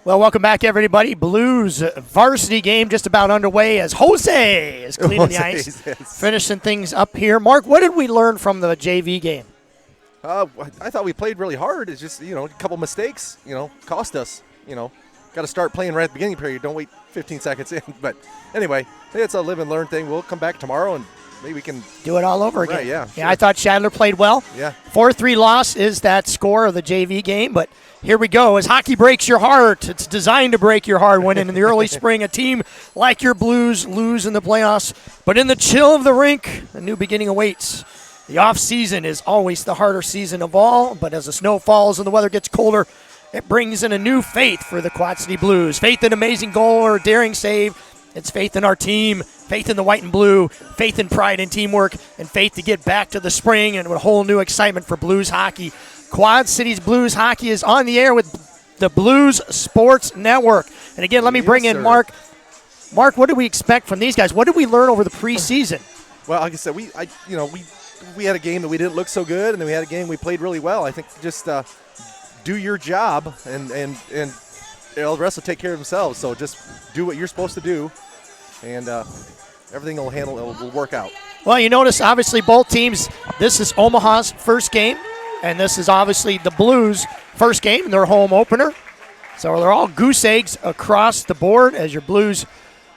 Well, welcome back, everybody. Blues varsity game just about underway as Jose is cleaning the ice, finishing things up here. Mark, what did we learn from the JV game? I thought we played really hard. It's just, a couple mistakes, cost us, Got to start playing right at the beginning period. Don't wait 15 seconds in. But anyway, it's a live and learn thing. We'll come back tomorrow and maybe we can do it all over again. Right, yeah. Yeah, I thought Shadler played well. Yeah. 4-3 loss is that score of the JV game, but here we go. As hockey breaks your heart, it's designed to break your heart when in the early spring a team like your Blues lose in the playoffs. But in the chill of the rink, a new beginning awaits. The off-season is always the harder season of all, but as the snow falls and the weather gets colder, it brings in a new faith for the Quad City Blues. Faith in amazing goal or daring save. It's faith in our team, faith in the white and blue, faith in pride and teamwork, and faith to get back to the spring and with a whole new excitement for Blues hockey. Quad Cities Blues hockey is on the air with the Blues Sports Network. And again, let me bring in Mark. Mark, what do we expect from these guys? What did we learn over the preseason? Well, like I said, we had a game that we didn't look so good, and then we had a game we played really well. I think just do your job, and the rest will take care of themselves. So just do what you're supposed to do, and everything will work out. Well, you notice, obviously, both teams, this is Omaha's first game, and this is obviously the Blues' first game, their home opener. So they're all goose eggs across the board as your Blues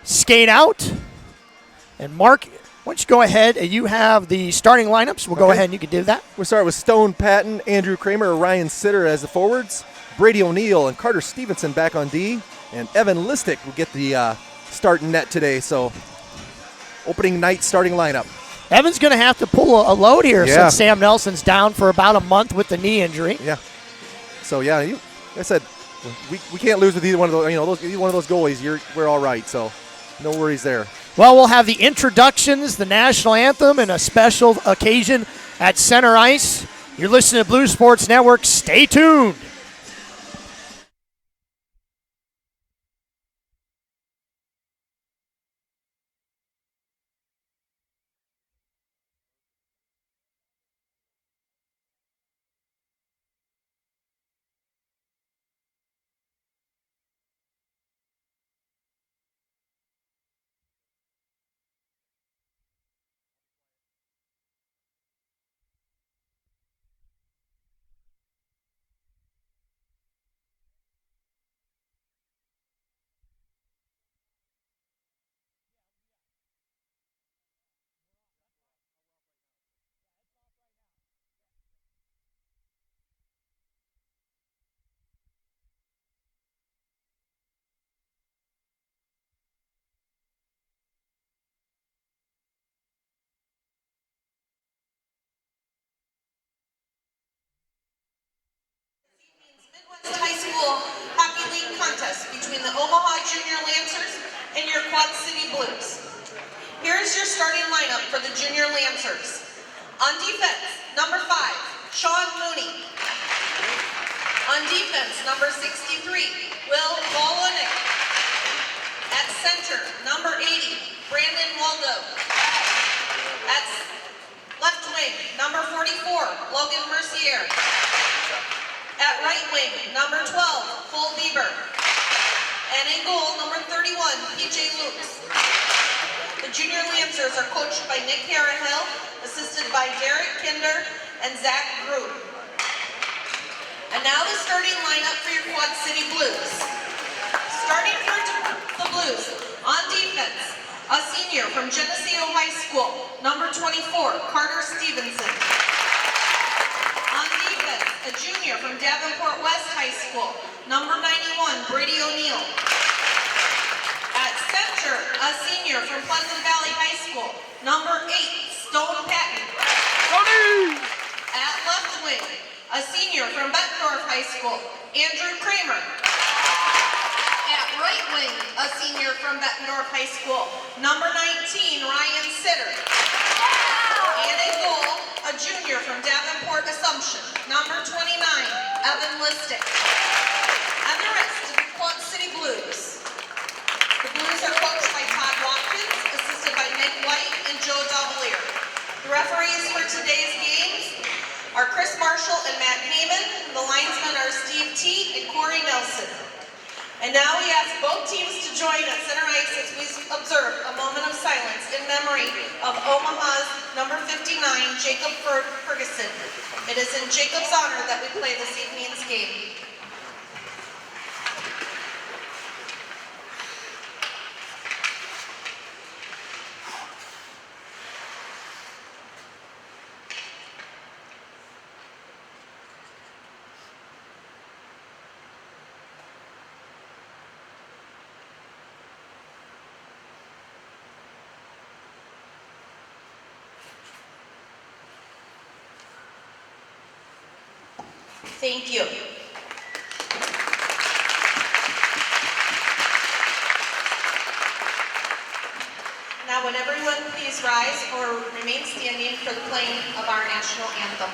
skate out. And Mark, why don't you go ahead and you have the starting lineups. We'll go ahead and you can do that. We'll start with Stone Patton, Andrew Kramer, Ryan Sitter as the forwards, Brady O'Neill and Carter Stevenson back on D, and Evan Listick will get the start net today. So opening night starting lineup. Evan's going to have to pull a load here since Sam Nelson's down for about a month with the knee injury. Yeah. So like I said, we can't lose with either one of those. Either one of those goalies. We're all right. So no worries there. Well, we'll have the introductions, the national anthem, and a special occasion at center ice. You're listening to Blues Sports Network. Stay tuned. High School Hockey League contest between the Omaha Junior Lancers and your Quad City Blues. Here is your starting lineup for the Junior Lancers. On defense, number 5, Sean Mooney. On defense, number 63, Will Volonick. At center, number 80, Brandon Waldo. At left wing, number 44, Logan Mercier. At right wing, number 12, Cole Bieber. And in goal, number 31, PJ Lukes. The Junior Lancers are coached by Nick Harrenhill, assisted by Derek Kinder and Zach Grube. And now the starting lineup for your Quad City Blues. Starting for the Blues, on defense, a senior from Geneseo High School, number 24, Carter Stevenson. On defense, a junior from Davenport West High School, number 91, Brady O'Neill. At center, a senior from Pleasant Valley High School, number 8, Stone Patton. At left wing, a senior from Bettendorf High School, Andrew Kramer. At right wing, a senior from Bettendorf High School, number 19, Ryan Sitter. And in goal, a junior from Davenport Assumption, number 29, Evan Listick. And the rest of the Quad City Blues. The Blues are coached by Todd Watkins, assisted by Nick White and Joe Davalier. The referees for today's games are Chris Marshall and Matt Heyman. The linesmen are Steve T and Corey Nelson. And now we ask both teams to join at center ice as we observe a moment of silence in memory of Omaha's number 59, Jacob Ferguson. It is in Jacob's honor that we play this evening's game. Thank you. Now would everyone please rise or remain standing for the playing of our national anthem.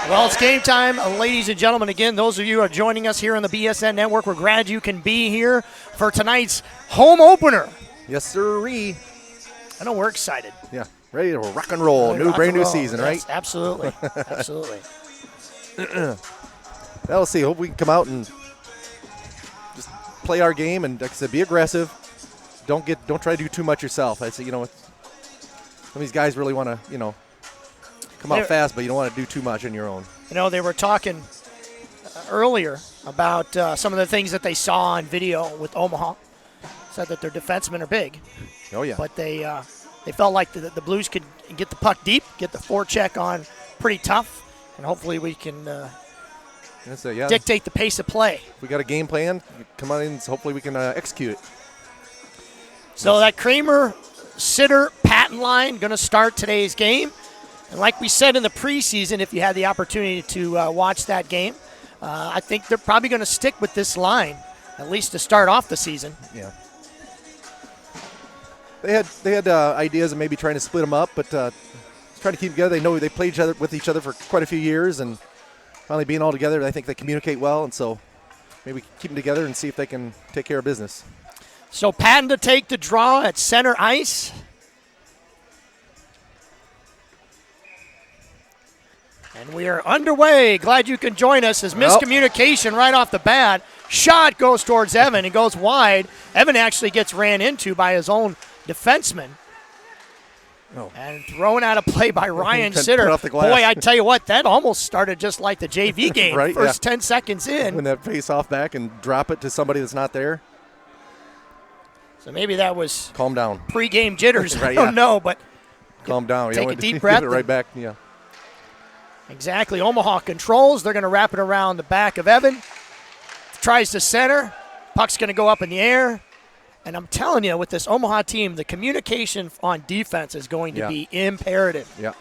Well, it's game time, ladies and gentlemen. Again, those of you who are joining us here on the BSN Network, we're glad you can be here for tonight's home opener. Yes, sirree. I know we're excited. Yeah, ready to rock and roll. Brand new season, right? Yes, absolutely, absolutely. Well, let's see. Hope we can come out and just play our game and, like I said, be aggressive. Don't try to do too much yourself. I say, some of these guys really want to, come out fast, but you don't want to do too much on your own. They were talking earlier about some of the things that they saw on video with Omaha. Said that their defensemen are big. Oh, yeah. But they felt like the Blues could get the puck deep, get the forecheck on pretty tough, and hopefully we can dictate the pace of play. If we got a game plan, come on in, so hopefully we can execute it. So that Kramer, Sitter, Patton line going to start today's game. And like we said in the preseason, if you had the opportunity to watch that game, I think they're probably going to stick with this line, at least to start off the season. Yeah. They had ideas of maybe trying to split them up, but trying to keep together. They know they played with each other for quite a few years, and finally being all together, I think they communicate well, and so maybe keep them together and see if they can take care of business. So Patton to take the draw at center ice. And we are underway. Glad you can join us. As miscommunication right off the bat. Shot goes towards Evan and goes wide. Evan actually gets ran into by his own defenseman. Oh. And thrown out of play by Ryan Sitter. Boy, I tell you what, that almost started just like the JV game. Right, First 10 seconds in. When that face off back and drop it to somebody that's not there. So maybe that was calm down. Pre-game jitters. Right, I don't know, but calm down. Take a deep breath. Give it right back. Yeah. Exactly. Omaha controls. They're going to wrap it around the back of Evan. Tries to center. Puck's going to go up in the air. And I'm telling you, with this Omaha team, the communication on defense is going to be imperative. Yeah.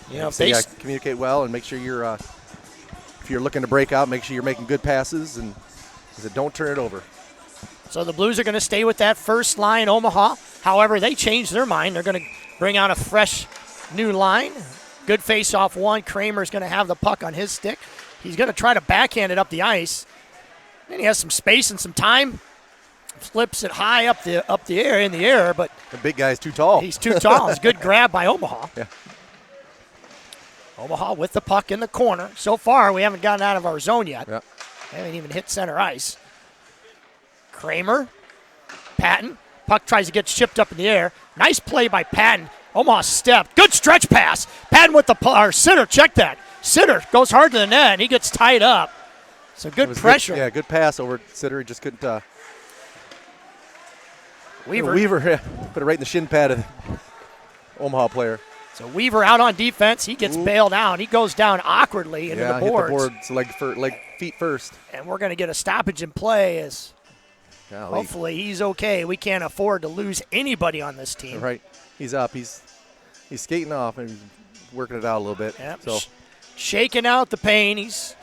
If they communicate well and make sure you're, if you're looking to break out, make sure you're making good passes and don't turn it over. So the Blues are going to stay with that first line, Omaha. However, they changed their mind. They're going to bring out a fresh new line. Good face-off one. Kramer's going to have the puck on his stick. He's going to try to backhand it up the ice. Then he has some space and some time. flips it high up the air in the air, but The big guy's too tall. he's too tall. It's a good grab by Omaha. Yeah. Omaha with the puck in the corner. So far, we haven't gotten out of our zone yet. Yeah. Haven't even hit center ice. Kramer, Patton. Puck tries to get chipped up in the air. Nice play by Patton. Omaha step. Good stretch pass. Patton with the Sitter. Check that. Sitter goes hard to the net, and he gets tied up. So good pressure. Yeah, good pass over Sitter. He just couldn't. Weaver. Put it right in the shin pad of the Omaha player. So Weaver out on defense. He gets bailed out. He goes down awkwardly into the boards. Hit the board, feet first. And we're going to get a stoppage in play as Golly. hopefully he's okay. We can't afford to lose anybody on this team. Right. He's up. He's skating off and he's working it out a little bit. Yep. So Shaking out the pain. He's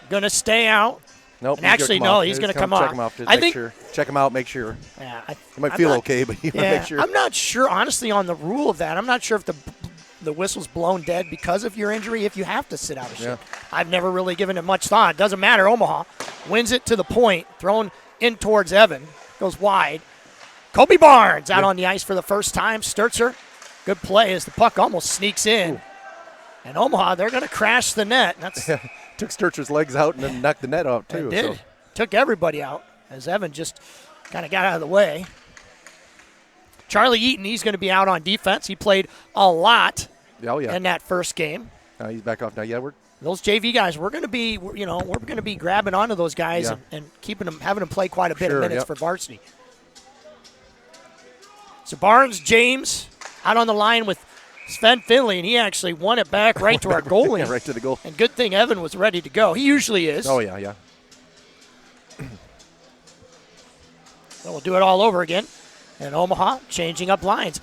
going to stay out. nope. And actually, no, he's going to come off. Check him off. Just I make think, sure. Check him out. Make sure. Yeah, He might feel okay, but he might make sure. I'm not sure, honestly, on the rule of that. I'm not sure if the whistle's blown dead because of your injury if you have to sit out a shift. Yeah. I've never really given it much thought. Doesn't matter. Omaha wins it to the point, thrown in towards Evan, goes wide. Kobe Barnes out on the ice for the first time. Sturzer, good play as the puck almost sneaks in. Ooh. And Omaha, they're going to crash the net. That's Took Sturcher's legs out and then knocked the net off, too. It did. So. Took everybody out as Evan just kind of got out of the way. Charlie Eaton, he's going to be out on defense. He played a lot in that first game. He's back off now. Yeah, Those JV guys, we're going to be grabbing onto those guys and keeping them, having them play quite a bit of minutes for varsity. So Barnes, James, out on the line with Sven Finley, and he actually won it back right to our goalie. right to the goal. And good thing Evan was ready to go. He usually is. Oh, yeah. So we'll do it all over again. And Omaha changing up lines.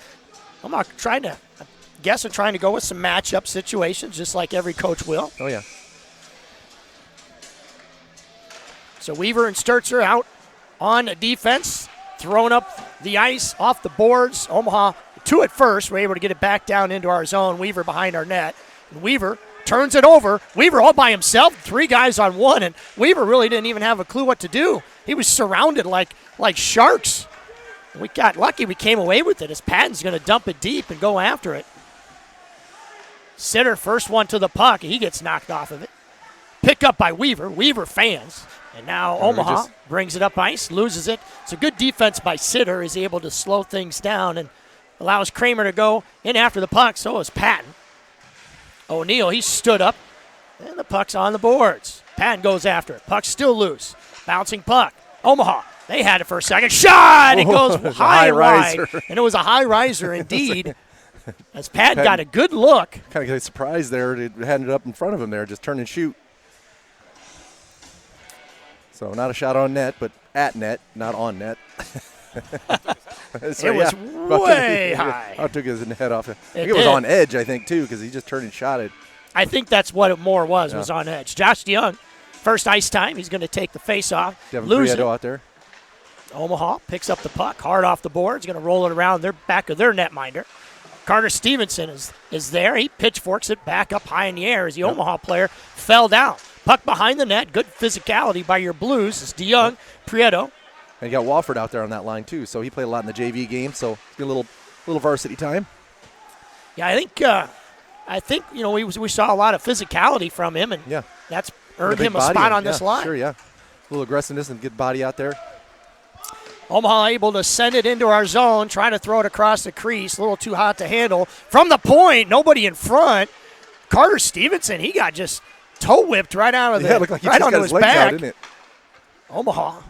Omaha trying to go with some matchup situations, just like every coach will. Oh, yeah. So Weaver and Sturzer out on defense, throwing up the ice off the boards. Omaha, two at first. We're able to get it back down into our zone. Weaver behind our net. And Weaver turns it over. Weaver all by himself, three guys on one, and Weaver really didn't even have a clue what to do. He was surrounded like sharks. We got lucky we came away with it as Patton's going to dump it deep and go after it. Sitter, first one to the puck. He gets knocked off of it. Picked up by Weaver. Weaver fans. And now Omaha brings it up ice, loses it. So good defense by Sitter is able to slow things down and allows Kramer to go in after the puck. So is Patton. O'Neal, he stood up. And the puck's on the boards. Patton goes after it. Puck's still loose. Bouncing puck. Omaha. They had it for a second. Shot! It goes high wide. And it was a high riser indeed. As Patton got a good look. Kind of got surprised there. It had it up in front of him there. Just turn and shoot. So not a shot on net, but at net, not on net. So, it was way high. I took his head off. It was on edge, I think, too, because he just turned and shot it. I think that's what it more was on edge. Josh DeYoung, first ice time. He's going to take the face-off. Lose it. Out there. Omaha picks up the puck, hard off the board. He's going to roll it around their back of their netminder. Carter Stevenson is there. He pitchforks it back up high in the air as the Omaha player fell down. Puck behind the net. Good physicality by your Blues. It's DeYoung, Prieto. And you got Wofford out there on that line, too. So he played a lot in the JV game. So it's a little varsity time. Yeah, I think we saw a lot of physicality from him, and that's earned him a spot on this line. Sure, yeah. A little aggressiveness and good body out there. Omaha able to send it into our zone, trying to throw it across the crease. A little too hot to handle. From the point, nobody in front. Carter Stevenson, he got just toe whipped right out of it looked like he right just onto got his legs back. out, didn't it? Omaha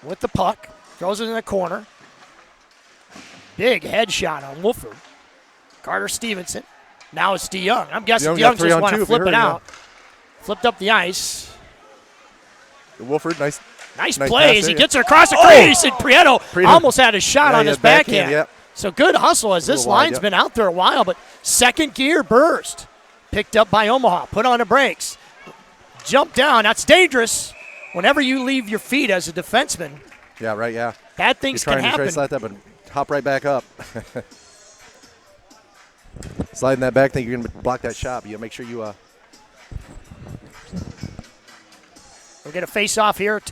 with the puck, throws it in the corner. Big headshot on Wolford. Carter Stevenson. Now it's DeYoung. I'm guessing DeYoung just want to flip it out. Flipped up the ice. Wolford, nice play as he gets it across the crease, and Prieto almost had a shot on his backhand. Yep. So good hustle as this line's been out there a while, but second gear burst. Picked up by Omaha, put on the brakes. Jump down, that's dangerous. Whenever you leave your feet as a defenseman. Yeah, right, yeah. Bad things can happen. You're trying to slide that, but hop right back up. Sliding that back, think you're going to block that shot, but you got to make sure you We'll get a face-off here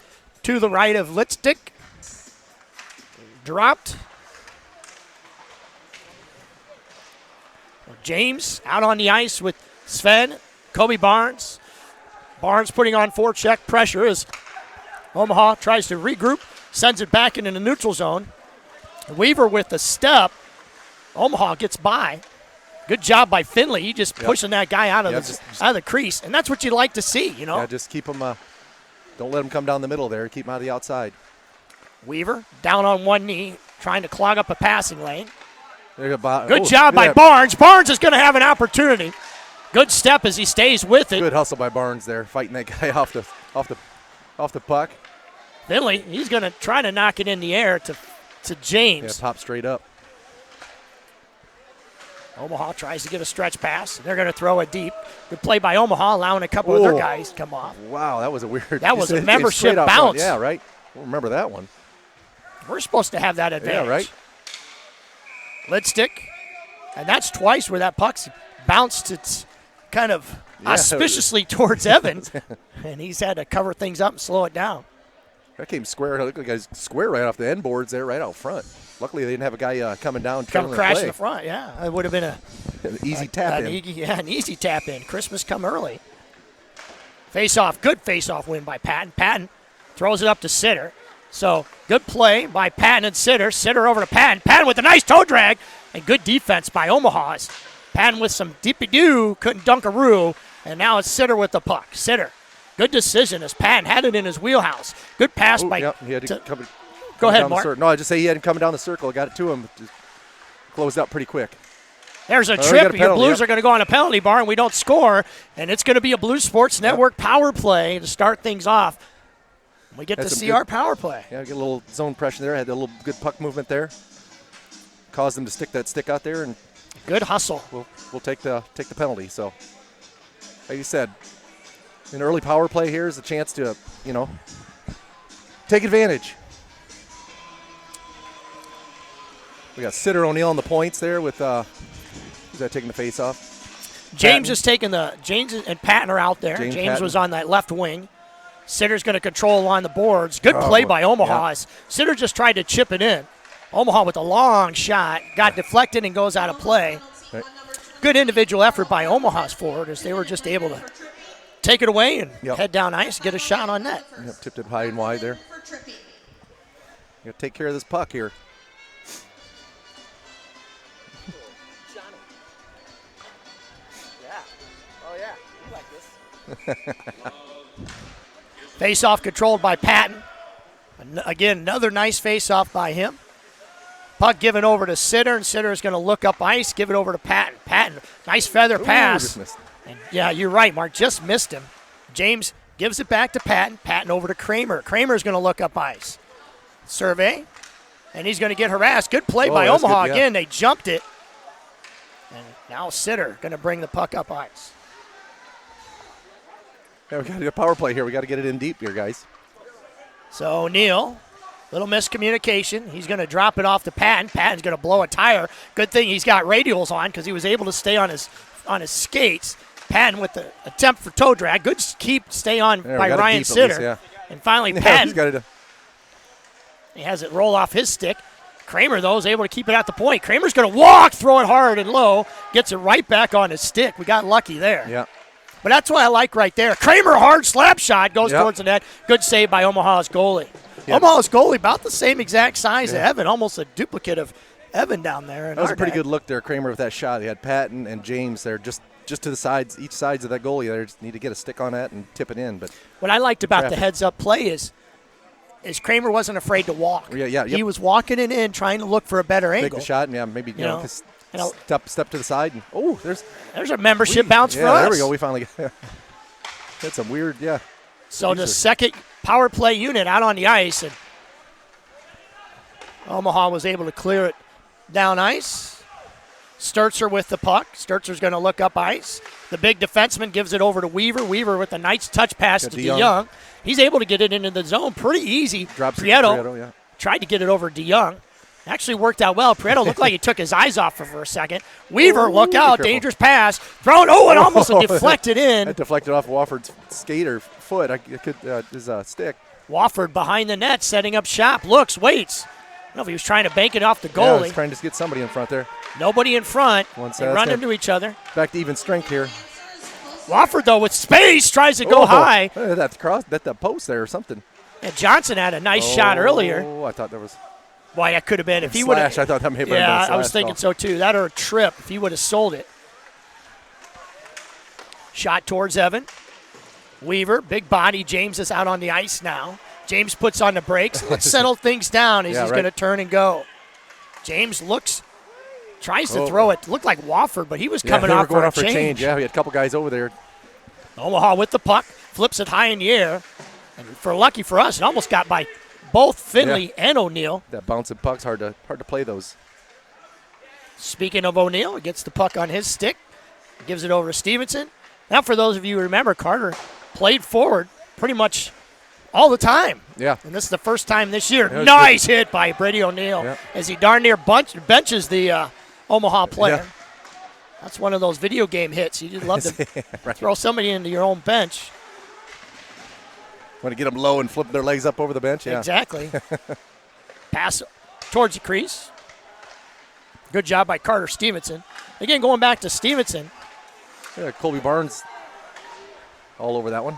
to the right of Litstick. dropped. James out on the ice with Sven, Kobe Barnes. Barnes putting on forecheck pressure as Omaha tries to regroup, sends it back into the neutral zone. Weaver with the step. Omaha gets by. Good job by Finley. He just pushing that guy out of out of the crease, and that's what you like to see, you know. Yeah, just keep him. Don't let him come down the middle there. Keep him out of the outside. Weaver down on one knee, trying to clog up a passing lane. Good job by Barnes. Barnes is going to have an opportunity. Good step as he stays with it. Good hustle by Barnes there, fighting that guy off the puck. Finley, he's going to try to knock it in the air to James. Yeah, pop straight up. Omaha tries to get a stretch pass. They're going to throw it deep. Good play by Omaha, allowing a couple of their guys to come off. Wow, that was a weird. That was a membership bounce. Yeah, right. We'll remember that one. We're supposed to have that advantage. Yeah, right. Lid stick. And that's twice where that puck's bounced. It's kind of auspiciously towards Evan. And he's had to cover things up and slow it down. That came square. It looked like guys square right off the end boards there, right out front. Luckily, they didn't have a guy coming down. Come crash in the front, yeah. It would have been an easy tap in. An easy tap in. Christmas come early. Face-off. Good face-off win by Patton. Patton throws it up to Sitter. So good play by Patton and Sitter. Sitter over to Patton. Patton with a nice toe drag. And good defense by Omaha's. Patton with some deepy-doo. Couldn't dunkaroo. And now it's Sitter with the puck. Sitter. Good decision as Patton had it in his wheelhouse. Good pass by. Yep, he had to come go ahead, Mark. No, I just say he had him coming down the circle. Got it to him. Just closed out pretty quick. There's a trip. Your Blues are going to go on a penalty bar, and we don't score. And it's going to be a Blues Sports Network power play to start things off. We get to see our power play. Yeah, we get a little zone pressure there. Had a little good puck movement there. Caused them to stick that stick out there, and good hustle. We'll take the penalty. So, like you said, an early power play here is a chance to, take advantage. We got Sitter O'Neill on the points there with who's that taking the face off? James is taking James and Patton are out there. James was on that left wing. Sitter's going to control along the boards. Good play by Omaha. Yeah. Sitter just tried to chip it in. Omaha with a long shot, got deflected and goes out of play. Right. Good individual effort by Omaha's forward as they were just able to take it away and head down ice, get a shot on net. Yep, tipped it high and wide there. You got to take care of this puck here. Face-off controlled by Patton. Again, another nice face-off by him. Puck given over to Sitter, and Sitter is going to look up ice, give it over to Patton. Patton, nice feather pass. Just missed. And yeah, you're right, Mark, just missed him. James gives it back to Patton. Patton over to Kramer. Kramer's going to look up ice. Survey, and he's going to get harassed. Good play by Omaha. Again, they jumped it. And now Sitter going to bring the puck up ice. Yeah, we got to do a power play here. We got to get it in deep here, guys. So O'Neill, little miscommunication. He's going to drop it off to Patton. Patton's going to blow a tire. Good thing he's got radials on because he was able to stay on his skates. Patton with the attempt for toe drag. Good stay on by Ryan Sitter. Least, And finally Patton. He has it roll off his stick. Kramer, though, is able to keep it at the point. Kramer's going to walk, throw it hard and low, gets it right back on his stick. We got lucky there. Yeah. But that's what I like right there. Kramer, hard slap shot, goes towards the net. Good save by Omaha's goalie. Yep. Omaha's goalie about the same exact size as Evan, almost a duplicate of Evan down there. That was a pretty good look there, Kramer, with that shot. He had Patton and James there just to the sides, each sides of that goalie there. Just need to get a stick on that and tip it in. But what I liked about the heads-up play is Kramer wasn't afraid to walk. He was walking it in, trying to look for a better angle. Take the shot, and maybe step to the side. And, there's a membership bounce for us. There we go. We finally got that's some weird, So the second power play unit out on the ice, and Omaha was able to clear it down ice. Sturzer with the puck. Sturzer's going to look up ice. The big defenseman gives it over to Weaver. Weaver with a nice touch pass to DeYoung. He's able to get it into the zone pretty easy. Drops Prieto tried to get it over DeYoung. Actually worked out well. Prieto looked like he took his eyes off for a second. Weaver, look out. Dangerous pass. Thrown. It almost deflected in. That deflected off Wofford's skate or foot. His stick. Wofford behind the net, setting up shop. Looks, waits. know if he was trying to bank it off the Yeah, goalie. he's trying to get somebody in front there. Nobody in front. Once They that's run gonna- into each other. Back to even strength here. Wofford, though, with space, tries to go high. That cross, that post there or something. And Johnson had a nice shot earlier. Oh, I thought there was Boy, that could have been. If he would slash. I thought that may have been a Yeah, I slash was thinking call. so, too. That or a trip if he would have sold it. Shot towards Evan. Weaver, big body. James is out on the ice now. James puts on the brakes. Let's settle things down as he's going to turn and go. James tries to throw it. Looked like Wofford, but he was coming off for a change. Yeah, we had a couple guys over there. Omaha with the puck, flips it high in the air. And lucky for us, it almost got by both Finley and O'Neill. That bouncing puck's hard to play those. Speaking of O'Neill, he gets the puck on his stick, gives it over to Stevenson. Now, for those of you who remember, Carter played forward pretty much all the time. Yeah. And this is the first time this year. Yeah, Nice hit by Brady O'Neill as he darn near benches the Omaha player. Yeah. That's one of those video game hits. You just love to throw somebody into your own bench. Want to get them low and flip their legs up over the bench? Yeah. Exactly. Pass towards the crease. Good job by Carter Stevenson. Again, going back to Stevenson. Yeah, Colby Barnes all over that one.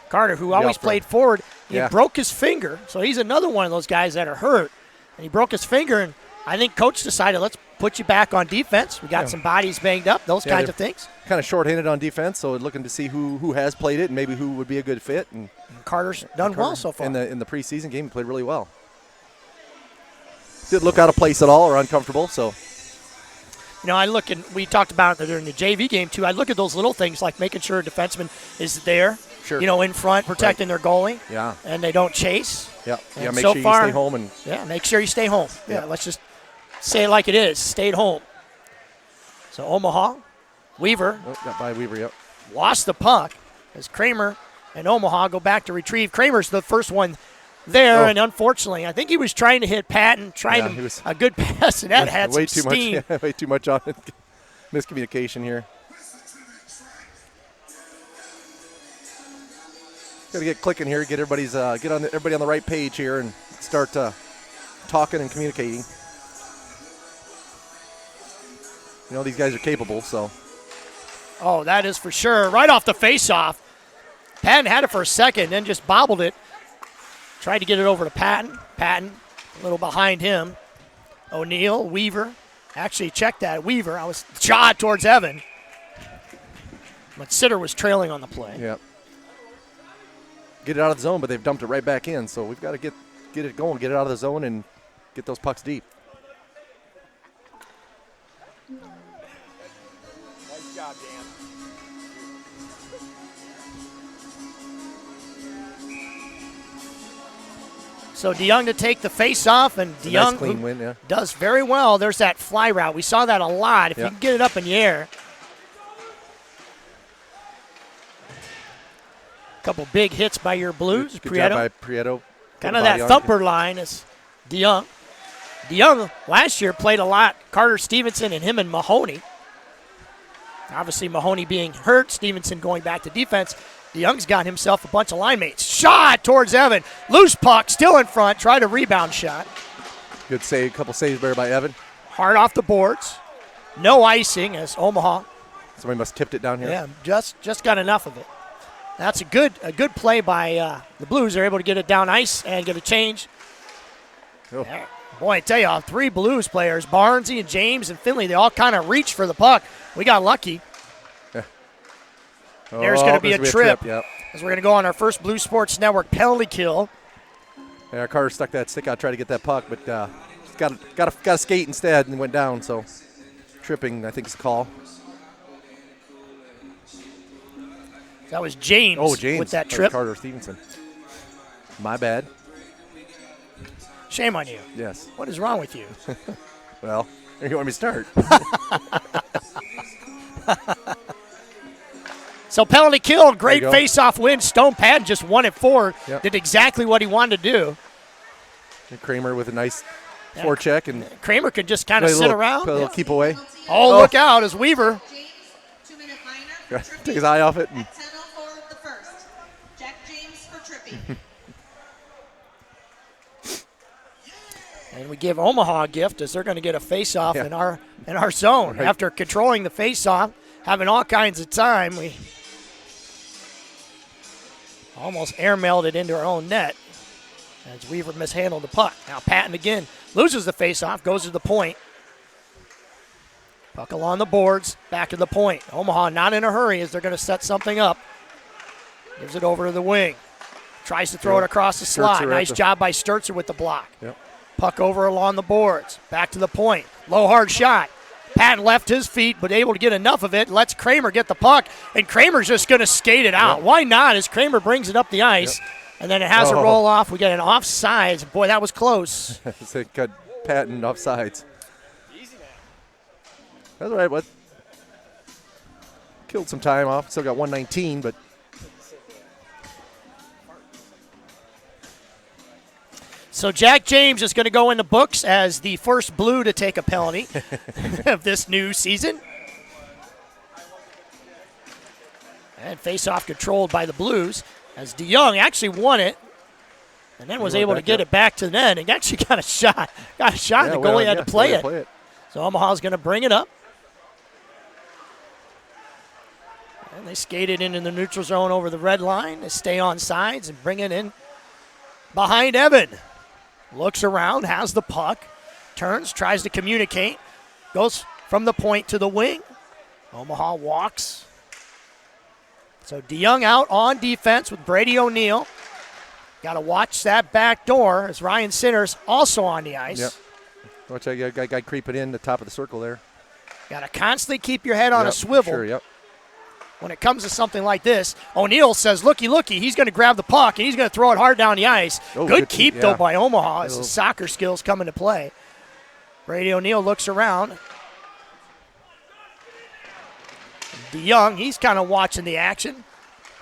Carter, who always played forward, he Yeah. broke his finger. So he's another one of those guys that are hurt. And he broke his finger, and I think coach decided, let's put you back on defense. We got some bodies banged up, those kinds of things. Kind of short-handed on defense, so looking to see who has played it and maybe who would be a good fit. And Carter's done well so far. In the preseason game, he played really well. Didn't look out of place at all or uncomfortable, so. You know, I look, and we talked about it during the JV game, too. I look at those little things like making sure a defenseman is there, Sure. you know, in front, protecting their goalie. Yeah. And they don't chase. Yeah. And Yeah, make so sure far, you stay home. And yeah, make sure you stay home. Yeah. Let's just say it like it is. Stayed home. So Omaha, Weaver got by Weaver, yep. lost the puck as Kramer and Omaha go back to retrieve. Kramer's the first one there, and unfortunately, I think he was trying to hit Patton, a good pass, and that had way some too steam. much, way too much on it. Miscommunication here. Got to get clicking here, get everybody's everybody on the right page here, and start talking and communicating. You know, these guys are capable, so. Oh, that is for sure. Right off the face-off. Patton had it for a second, then just bobbled it. Tried to get it over to Patton. Patton, a little behind him. O'Neill, Weaver. Actually, check that. Weaver, I was shot towards Evan. But Sitter was trailing on the play. Yeah. Get it out of the zone, but they've dumped it right back in, so we've got to get it going, get it out of the zone, and get those pucks deep. Nice job, Dan. So DeYoung to take the face off, and DeYoung Nice clean win, yeah. does very well. There's that fly route. We saw that a lot. If Yeah. you can get it up in the air. A couple big hits by your Blues. Good job by Prieto. Kind of that thumper line is DeYoung. DeYoung last year played a lot. Carter Stevenson and him and Mahoney. Obviously Mahoney being hurt, Stevenson going back to defense. DeYoung's got himself a bunch of line mates. Shot towards Evan. Loose puck, still in front. Tried a rebound shot. Good save, couple saves there by Evan. Hard off the boards. No icing as Omaha. Somebody must have tipped it down here. Yeah, just got enough of it. That's a good play by the Blues. They're able to get it down ice and get a change. Oh. Yeah. Boy, I tell you, 3 Blues players, Barnesy and James and Finley, they all kind of reached for the puck. We got lucky. Yeah. There's going to be a trip. Yep. As we're going to go on our first Blue Sports Network penalty kill. Yeah, Carter stuck that stick out, tried to get that puck, but got to skate instead and went down. So tripping, I think, is the call. That was James. Oh, James with that trip. Carter Stevenson. My bad. Shame on you. Yes. What is wrong with you? Well, you want me to start? So penalty kill, great go. face-off win. Stone Patton just won it forward. Yep. Did exactly what he wanted to do. And Kramer with a nice forecheck and Kramer could just kind of sit around. A little keep away. Oh, look out as Weaver. James, 2-minute minor. Took his eye off it. And At 10:04 of the first. Jack James for tripping. And we give Omaha a gift as they're going to get a face-off Yeah. in our zone. Right. After controlling the face-off, having all kinds of time, we almost airmailed it into our own net as Weaver mishandled the puck. Now Patton again loses the face-off, goes to the point. Puck along the boards, back to the point. Omaha not in a hurry as they're going to set something up. Gives it over to the wing. Tries to throw it across the slot. Nice job by Sturzer with the block. Yep. Puck over along the boards. Back to the point. Low, hard shot. Patton left his feet, but able to get enough of it. Lets Kramer get the puck, and Kramer's just going to skate it out. Yep. Why not as Kramer brings it up the ice, and then it has a roll off. We get an offsides. Boy, that was close. It got Patton offsides. That's all right. What? Killed some time off. Still got 119, but So Jack James is going to go in the books as the first Blue to take a penalty of this new season. And face-off controlled by the Blues as DeYoung actually won it and then was able to get it back to the net and actually got a shot. And the goalie had to play it. So Omaha's going to bring it up. And they skate it into the neutral zone over the red line. They stay on sides and bring it in behind Evan. Looks around, has the puck, turns, tries to communicate, goes from the point to the wing. Omaha walks. So DeYoung out on defense with Brady O'Neill. Got to watch that back door as Ryan Sinners also on the ice. Yep. Watch that guy creeping in the top of the circle there. Got to constantly keep your head on a swivel. Sure, yep. When it comes to something like this, O'Neill says, looky, he's going to grab the puck, and he's going to throw it hard down the ice. Oh, good keep, though, by Omaha as Hello. his soccer skills come into play. Brady O'Neill looks around. DeYoung, he's kind of watching the action.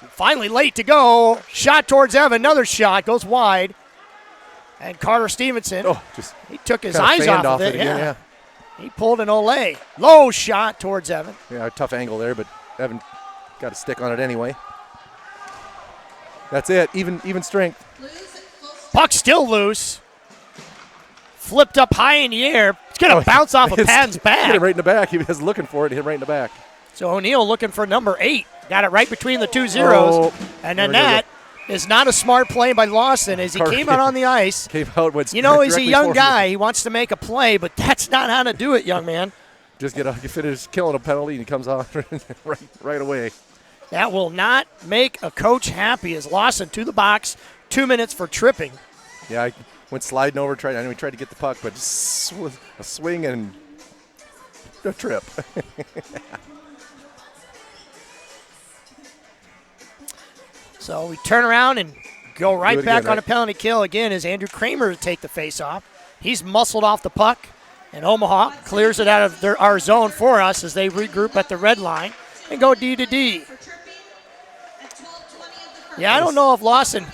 Finally late to go. Shot towards Evan. Another shot. Goes wide. And Carter Stevenson, he took his eyes off of it. Again, He pulled an Olay. Low shot towards Evan. Yeah, a tough angle there, but Evan got a stick on it anyway. That's it. Even strength. Puck still loose. Flipped up high in the air. It's going to bounce off of Patton's back. Hit him right in the back. He was looking for it. Hit him right in the back. So O'Neill looking for number 8. Got it right between the two zeros. And then that is not a smart play by Lawson as he came out on the ice. Came out with he's a young guy. He wants to make a play, but that's not how to do it, young man. Just finish killing a penalty, and he comes on right away. That will not make a coach happy as Lawson to the box. 2 minutes for tripping. Yeah, I went sliding over. I know he tried to get the puck, but just a swing and a trip. So we turn around and go right back again, on a penalty kill again as Andrew Kramer to take the face-off. He's muscled off the puck, and Omaha clears it out of our zone for us as they regroup at the red line and go D to D. Yeah, I don't know if Lawson,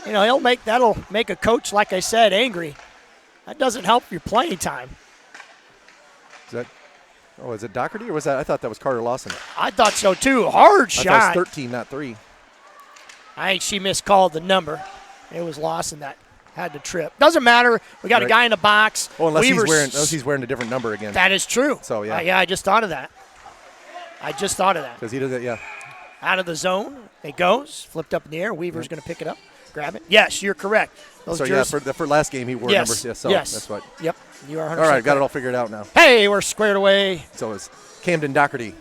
that'll make a coach, like I said, angry. That doesn't help your playing time. Is it Doherty or was that? I thought that was Carter Lawson. I thought so too. Hard shot. I thought it was 13, not 3. I think she miscalled the number. It was Lawson that had the trip. Doesn't matter. We got a guy in the box. Oh, unless he's wearing a different number again. That is true. So, yeah. I just thought of that. Because he does it, yeah. Out of the zone. It goes. Flipped up in the air. Weaver's going to pick it up. Grab it. Yes, you're correct. For last game he wore numbers. Yes. That's what. Yep. You are 100% all right, correct. got it all figured out now. Hey, we're squared away. So it's Camden Doherty.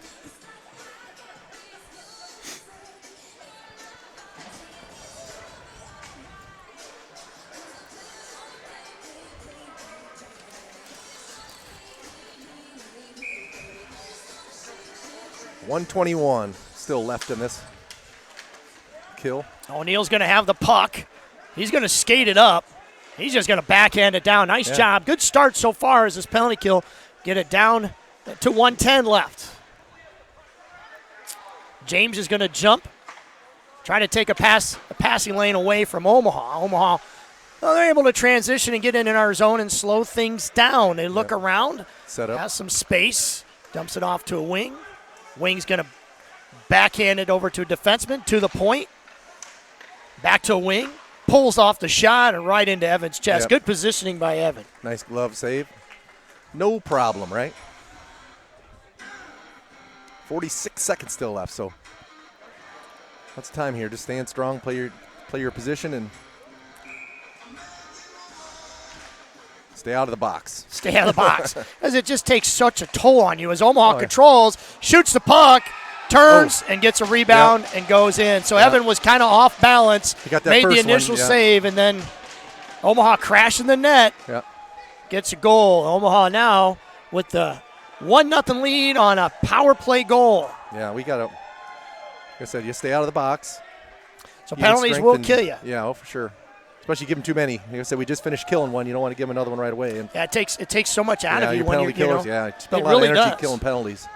.121 still left in this kill. O'Neill's going to have the puck. He's going to skate it up. He's just going to backhand it down. Nice job. Good start so far as this penalty kill. Get it down to 110 left. James is going to jump. Try to take a passing lane away from Omaha. Omaha, they're able to transition and get in our zone and slow things down. They look around. Set up. Has some space. Dumps it off to a wing. Wing's going to backhand it over to a defenseman to the point. Back to a wing. pulls off the shot and right into Evan's chest. Yep. Good positioning by Evan. Nice glove save. No problem, right? 46 seconds still left, so lots of time here. Just stand strong, play your position, and stay out of the box. Stay out of the box. As it just takes such a toll on you as Omaha controls, shoots the puck, turns, and gets a rebound and goes in. So Evan was kind of off balance, He got that made the first initial one, save, and then Omaha crashing the net, gets a goal. Omaha now with the 1-0 lead on a power play goal. Yeah, we got to, like I said, you stay out of the box. So penalties will kill you. Yeah, oh, for sure. Especially give them too many. Like I said, we just finished killing one. You don't want to give them another one right away. And yeah, it takes so much out of you your when penalty you're, killers. you know, Yeah, spend it a lot really of energy does. killing penalties.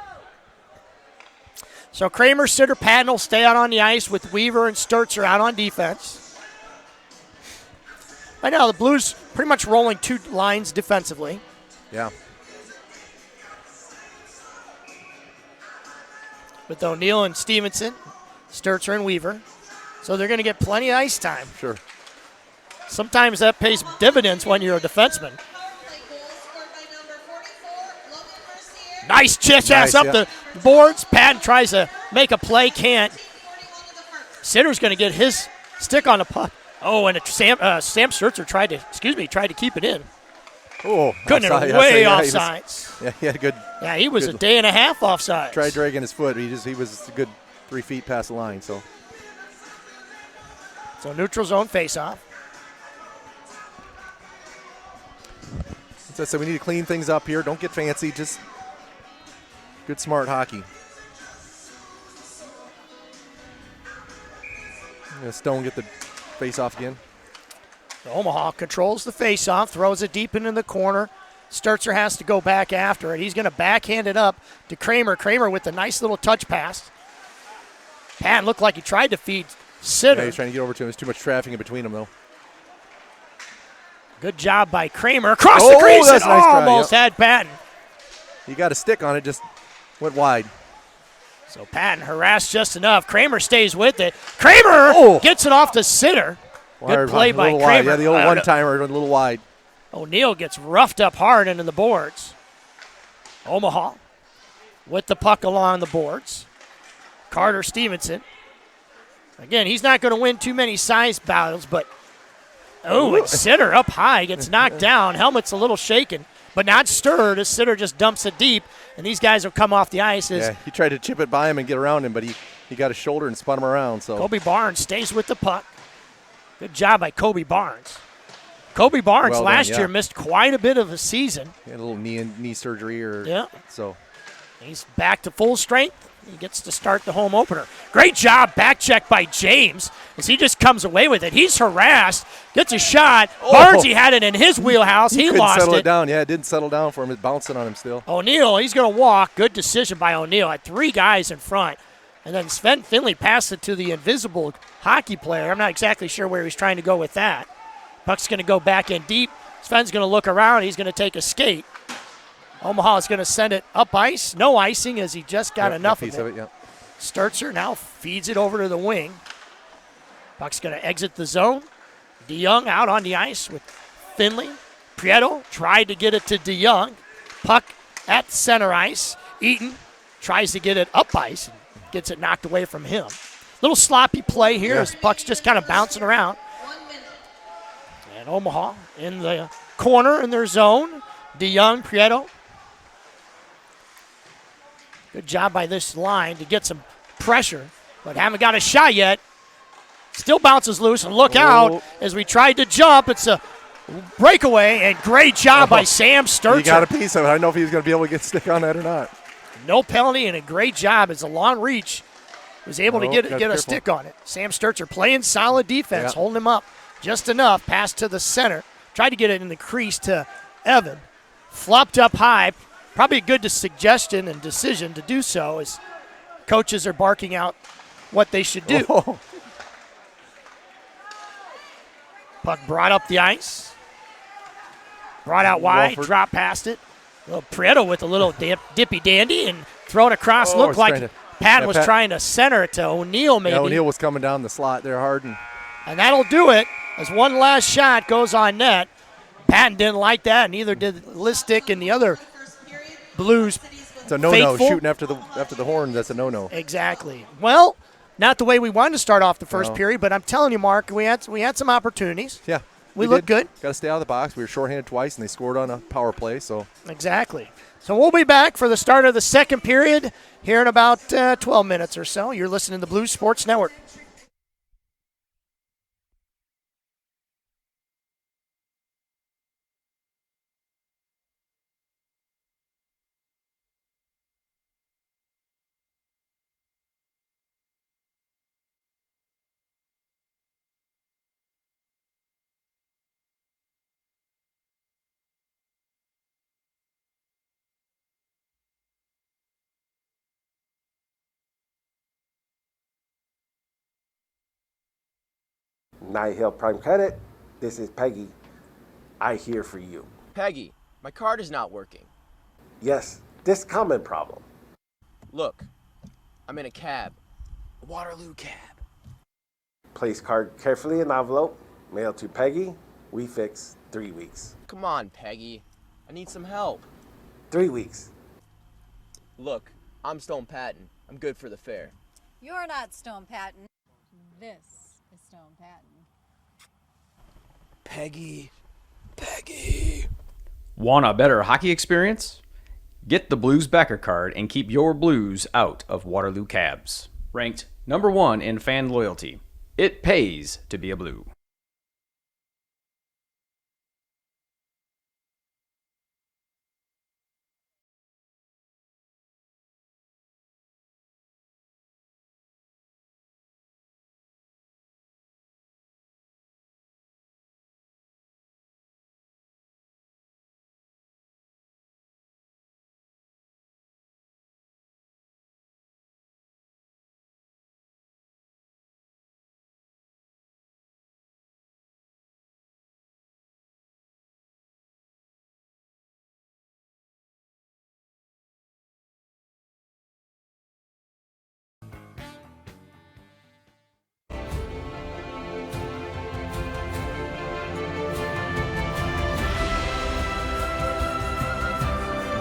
So Kramer, Sitter, Patton will stay out on the ice with Weaver and Sturzer out on defense. Right now, the Blues pretty much rolling two lines defensively. Yeah. With O'Neill and Stevenson, Sturzer and Weaver. So they're going to get plenty of ice time. Sure. Sometimes that pays dividends when you're a defenseman. Nice ass up the boards. Patton tries to make a play, can't. Sitter's going to get his stick on the puck. Oh, and Sam Sturzer tried to keep it in. Oh, couldn't offside, have way yeah, offsides. Yeah, he had a good. Yeah, he was good, a day and a half offside. Tried dragging his foot. He was a good 3 feet past the line. So neutral zone faceoff. As I said, we need to clean things up here. Don't get fancy. Just good, smart hockey. Stone get the face-off again. Omaha controls the faceoff, throws it deep into the corner. Sturzer has to go back after it. He's going to backhand it up to Kramer. Kramer with a nice little touch pass. Patton looked like he tried to feed Sitter. Yeah, he's trying to get over to him. There's too much traffic in between them, though. Good job by Kramer. Across the crease, that's a nice try, almost had Patton. You got a stick on it, just went wide. So Patton harassed just enough. Kramer stays with it. Kramer gets it off to Sitter. Good play by Kramer. Wide. Yeah, the old one-timer, a little wide. O'Neill gets roughed up hard into the boards. Omaha with the puck along the boards. Carter Stevenson. Again, he's not going to win too many size battles, but and Sitter up high gets knocked down. Helmet's a little shaken, but not stirred as Sitter just dumps it deep, and these guys have come off the ice. Yeah, he tried to chip it by him and get around him, but he got his shoulder and spun him around. So Kobe Barnes stays with the puck. Good job by Kobe Barnes. Kobe Barnes last year missed quite a bit of a season. He had a little knee surgery so. He's back to full strength. He gets to start the home opener. Great job, back check by James as he just comes away with it. He's harassed, gets a shot. Barnes, he had it in his wheelhouse. He lost settle it. it down. Yeah, it didn't settle down for him. It's bouncing on him still. O'Neill, he's going to walk. Good decision by O'Neill. Had 3 guys in front. And then Sven Finley passed it to the invisible hockey player. I'm not exactly sure where he's trying to go with that. Puck's going to go back in deep. Sven's going to look around. He's going to take a skate. Omaha is going to send it up ice. No icing as he just got enough of it. Sturzer now feeds it over to the wing. Puck's going to exit the zone. DeYoung out on the ice with Finley. Prieto tried to get it to DeYoung. Puck at center ice. Eaton tries to get it up ice and gets it knocked away from him. Little sloppy play here as the puck's just kind of bouncing around. And Omaha in the corner in their zone. DeYoung, Prieto. Good job by this line to get some pressure, but haven't got a shot yet. Still bounces loose, and look out as we tried to jump. It's a breakaway, and great job by Sam Sturzer. He got a piece of it. I don't know if he was going to be able to get a stick on that or not. No penalty, and a great job as a long reach was able to get a stick on it. Sam Sturzer playing solid defense, holding him up just enough. Pass to the center. Tried to get it in the crease to Evan. Flopped up high. Probably a good suggestion and decision to do so as coaches are barking out what they should do. Puck brought up the ice. Brought out wide, dropped past it. Prieto with a little dippy dandy and throw it across. Looked like Patton was trying to center it to O'Neill maybe. Yeah, O'Neill was coming down the slot there hard. And that'll do it. as one last shot goes on net. Patton didn't like that, neither did Listick and the other Blues It's a no-no. faithful. Shooting after the horn, that's a no-no. Exactly. Well, not the way we wanted to start off the first No. period, but I'm telling you, Mark, we had some opportunities. Yeah. We looked good. Got to stay out of the box. We were shorthanded twice, and they scored on a power play. So Exactly. So we'll be back for the start of the second period here in about 12 minutes or so. You're listening to Blues Sports Network. Night Hill Prime Credit, this is Peggy. I hear for you. Peggy, my card is not working. Yes, this common problem. Look, I'm in a cab. A Waterloo cab. Place card carefully in envelope, mail to Peggy. We fix 3 weeks. Come on, Peggy. I need some help. 3 weeks. Look, I'm Stone Patton. I'm good for the fare. You're not Stone Patton. This is Stone Patton. Peggy. Want a better hockey experience? Get the Blues Backer card and keep your Blues out of Waterloo cabs. Ranked number 1 in fan loyalty. It pays to be a Blue.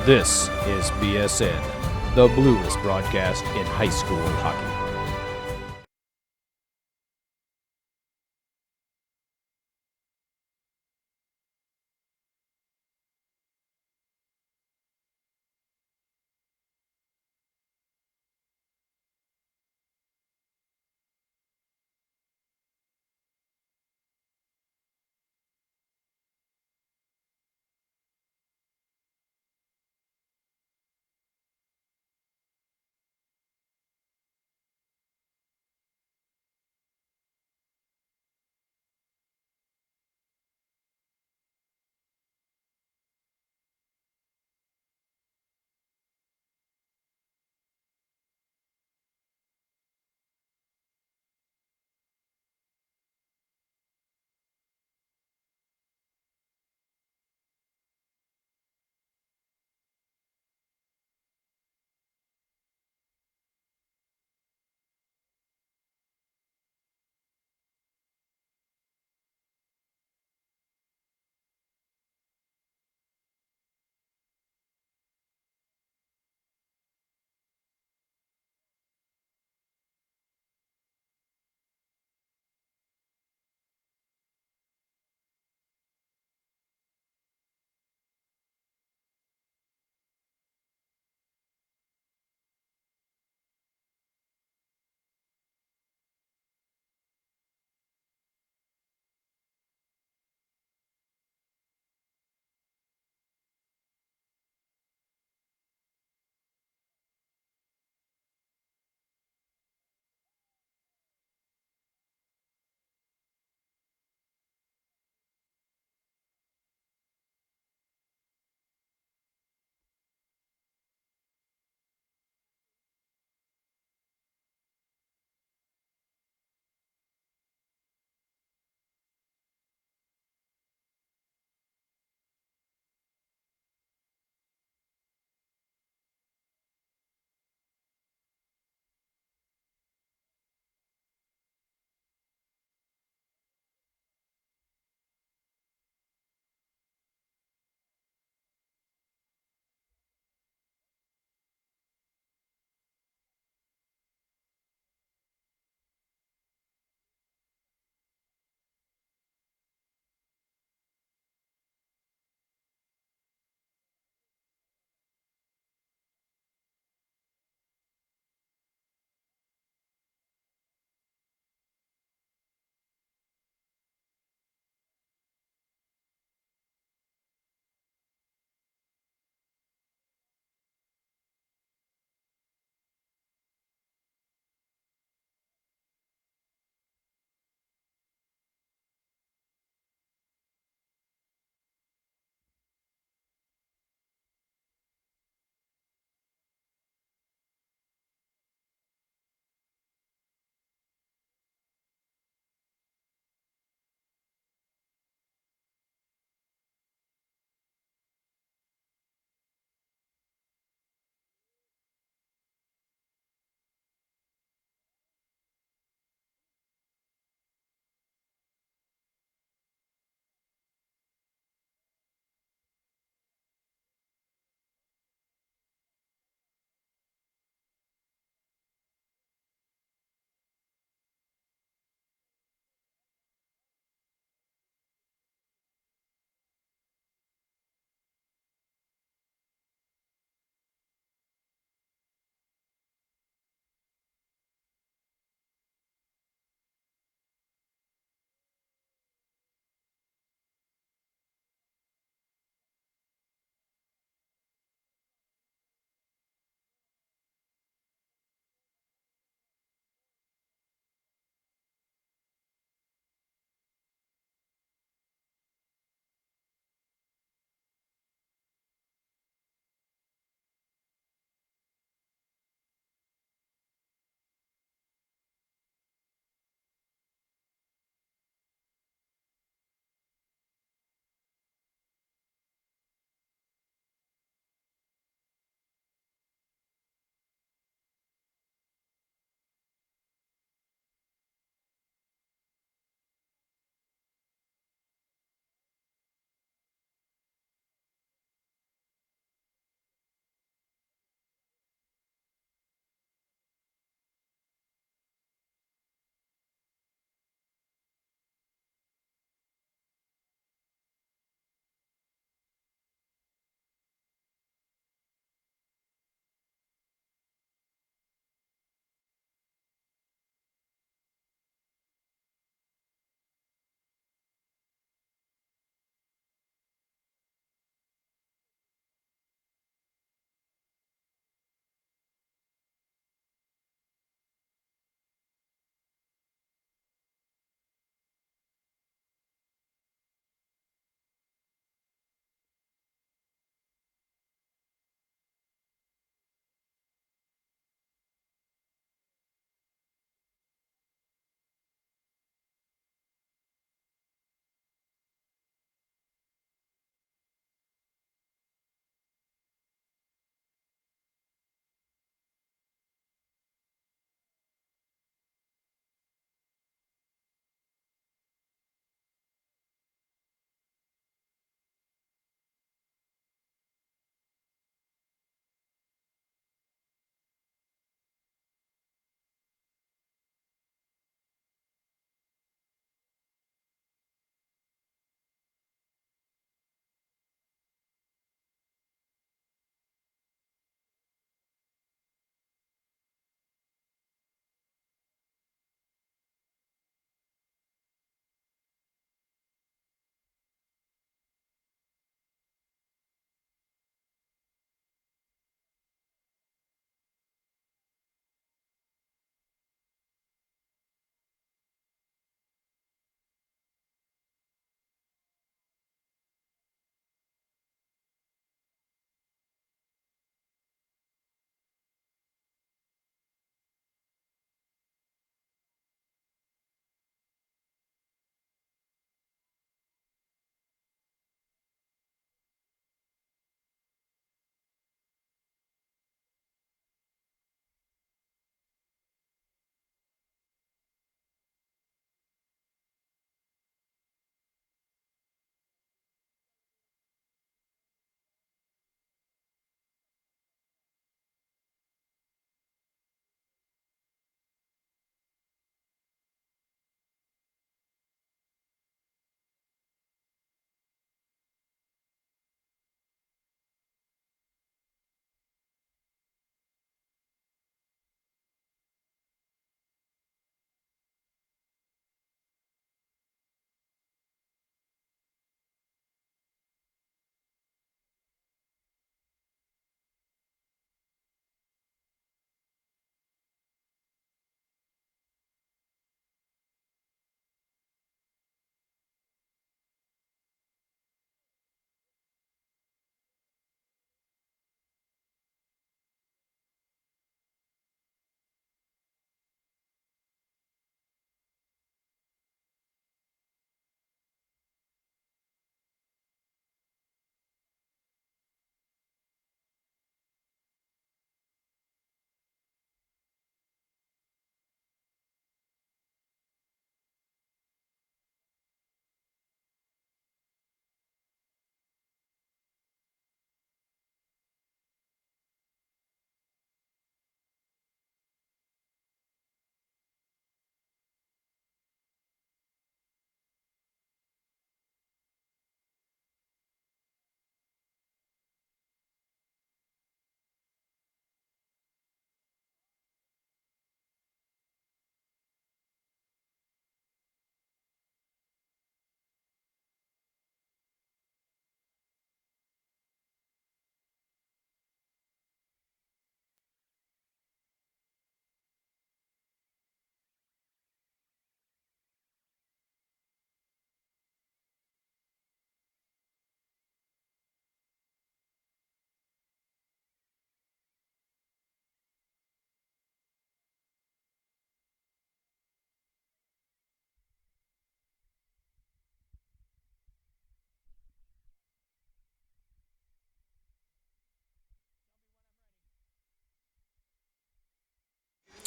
This is BSN, the bluest broadcast in high school hockey.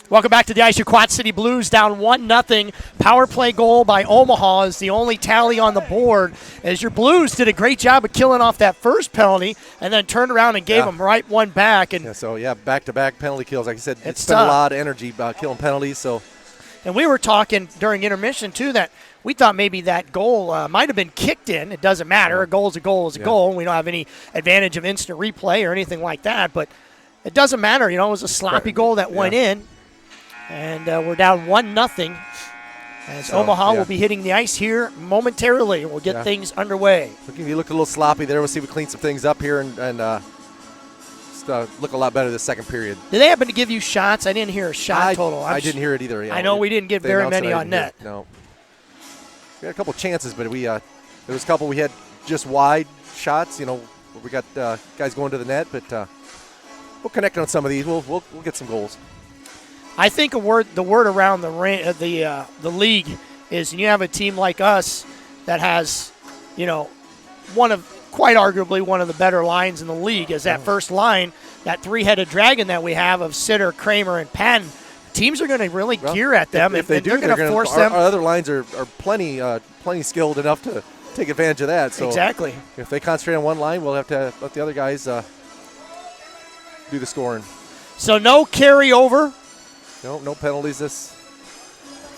Welcome back to the ice. Your Quad City Blues down 1-0. Power play goal by Omaha is the only tally on the board, as your Blues did a great job of killing off that first penalty and then turned around and gave them right one back. And back-to-back penalty kills. Like I said, it's tough. been a lot of energy killing penalties. So, and we were talking during intermission, too, that we thought maybe that goal might have been kicked in. It doesn't matter. A goal is a goal is a goal. We don't have any advantage of instant replay or anything like that. But it doesn't matter. It was a sloppy goal that went in. And we're down 1-0 as Omaha will be hitting the ice here momentarily. We'll get things underway. You look a little sloppy there. We'll see if we clean some things up here and look a lot better this second period. Did they happen to give you shots? I didn't hear a shot total. I didn't hear it either. I know we didn't get very many on net. No. We had a couple of chances, but there was a couple we had just wide shots. Where we got guys going to the net, but we'll connect on some of these. We'll get some goals. I think the word around the league is, when you have a team like us that has, quite arguably one of the better lines in the league, is that first line, that three-headed dragon that we have of Sitter, Kramer, and Patton. Teams are going to really gear at them. If they do, they're going to force them. Our other lines are plenty skilled enough to take advantage of that. So exactly. If they concentrate on one line, we'll have to let the other guys do the scoring. So no carryover. No penalties. This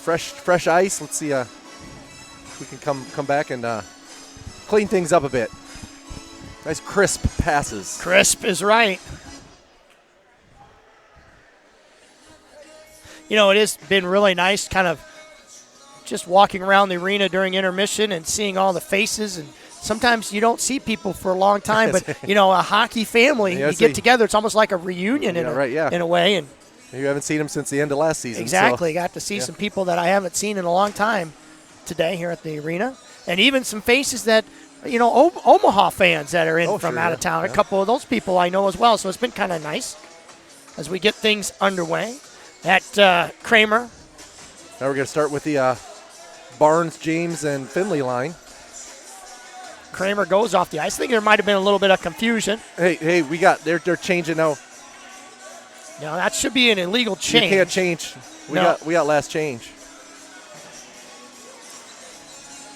fresh ice. Let's see if we can come back and clean things up a bit. Nice crisp passes. Crisp is right. It has been really nice kind of just walking around the arena during intermission and seeing all the faces. And sometimes you don't see people for a long time, but, a hockey family, you get together. It's almost like a reunion in a way. And you haven't seen them since the end of last season. Exactly. Got to see some people that I haven't seen in a long time today here at the arena. And even some faces that, Omaha fans that are in from out of town. A couple of those people I know as well. So it's been kind of nice as we get things underway. At Kramer. Now we're going to start with the Barnes, James, and Finley line. Kramer goes off the ice. I think there might have been a little bit of confusion. Hey, they're changing now. No, that should be an illegal change. You can't change. We got last change.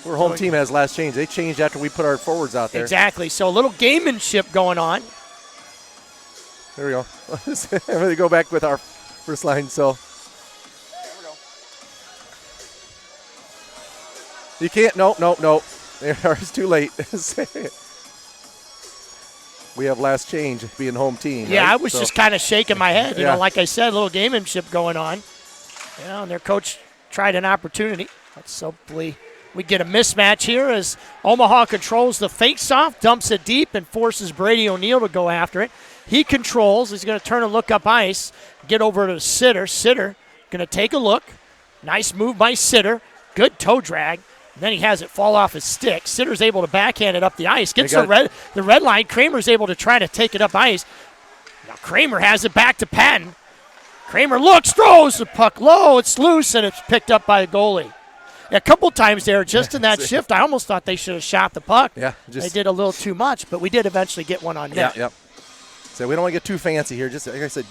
Our home team has last change. They changed after we put our forwards out there. Exactly. So a little gamemanship going on. There we go. I'm going to go back with our first line. So you can't. No. It's too late. We have last change being home team. Yeah, right? I was just kind of shaking my head. Like I said, a little gamemanship going on. And their coach tried an opportunity. Let's hopefully we get a mismatch here as Omaha controls the face-off, dumps it deep, and forces Brady O'Neill to go after it. He controls. He's going to turn and look up ice, get over to Sitter. Sitter going to take a look. Nice move by Sitter. Good toe drag. And then he has it fall off his stick. Sitter's able to backhand it up the ice. Gets the red line. Kramer's able to try to take it up ice. Now Kramer has it back to Patton. Kramer looks, throws the puck low. It's loose, and it's picked up by the goalie. A couple times there, just in that shift, I almost thought they should have shot the puck. Yeah, they did a little too much, but we did eventually get one on net. Yep. So we don't want to get too fancy here. Just like I said,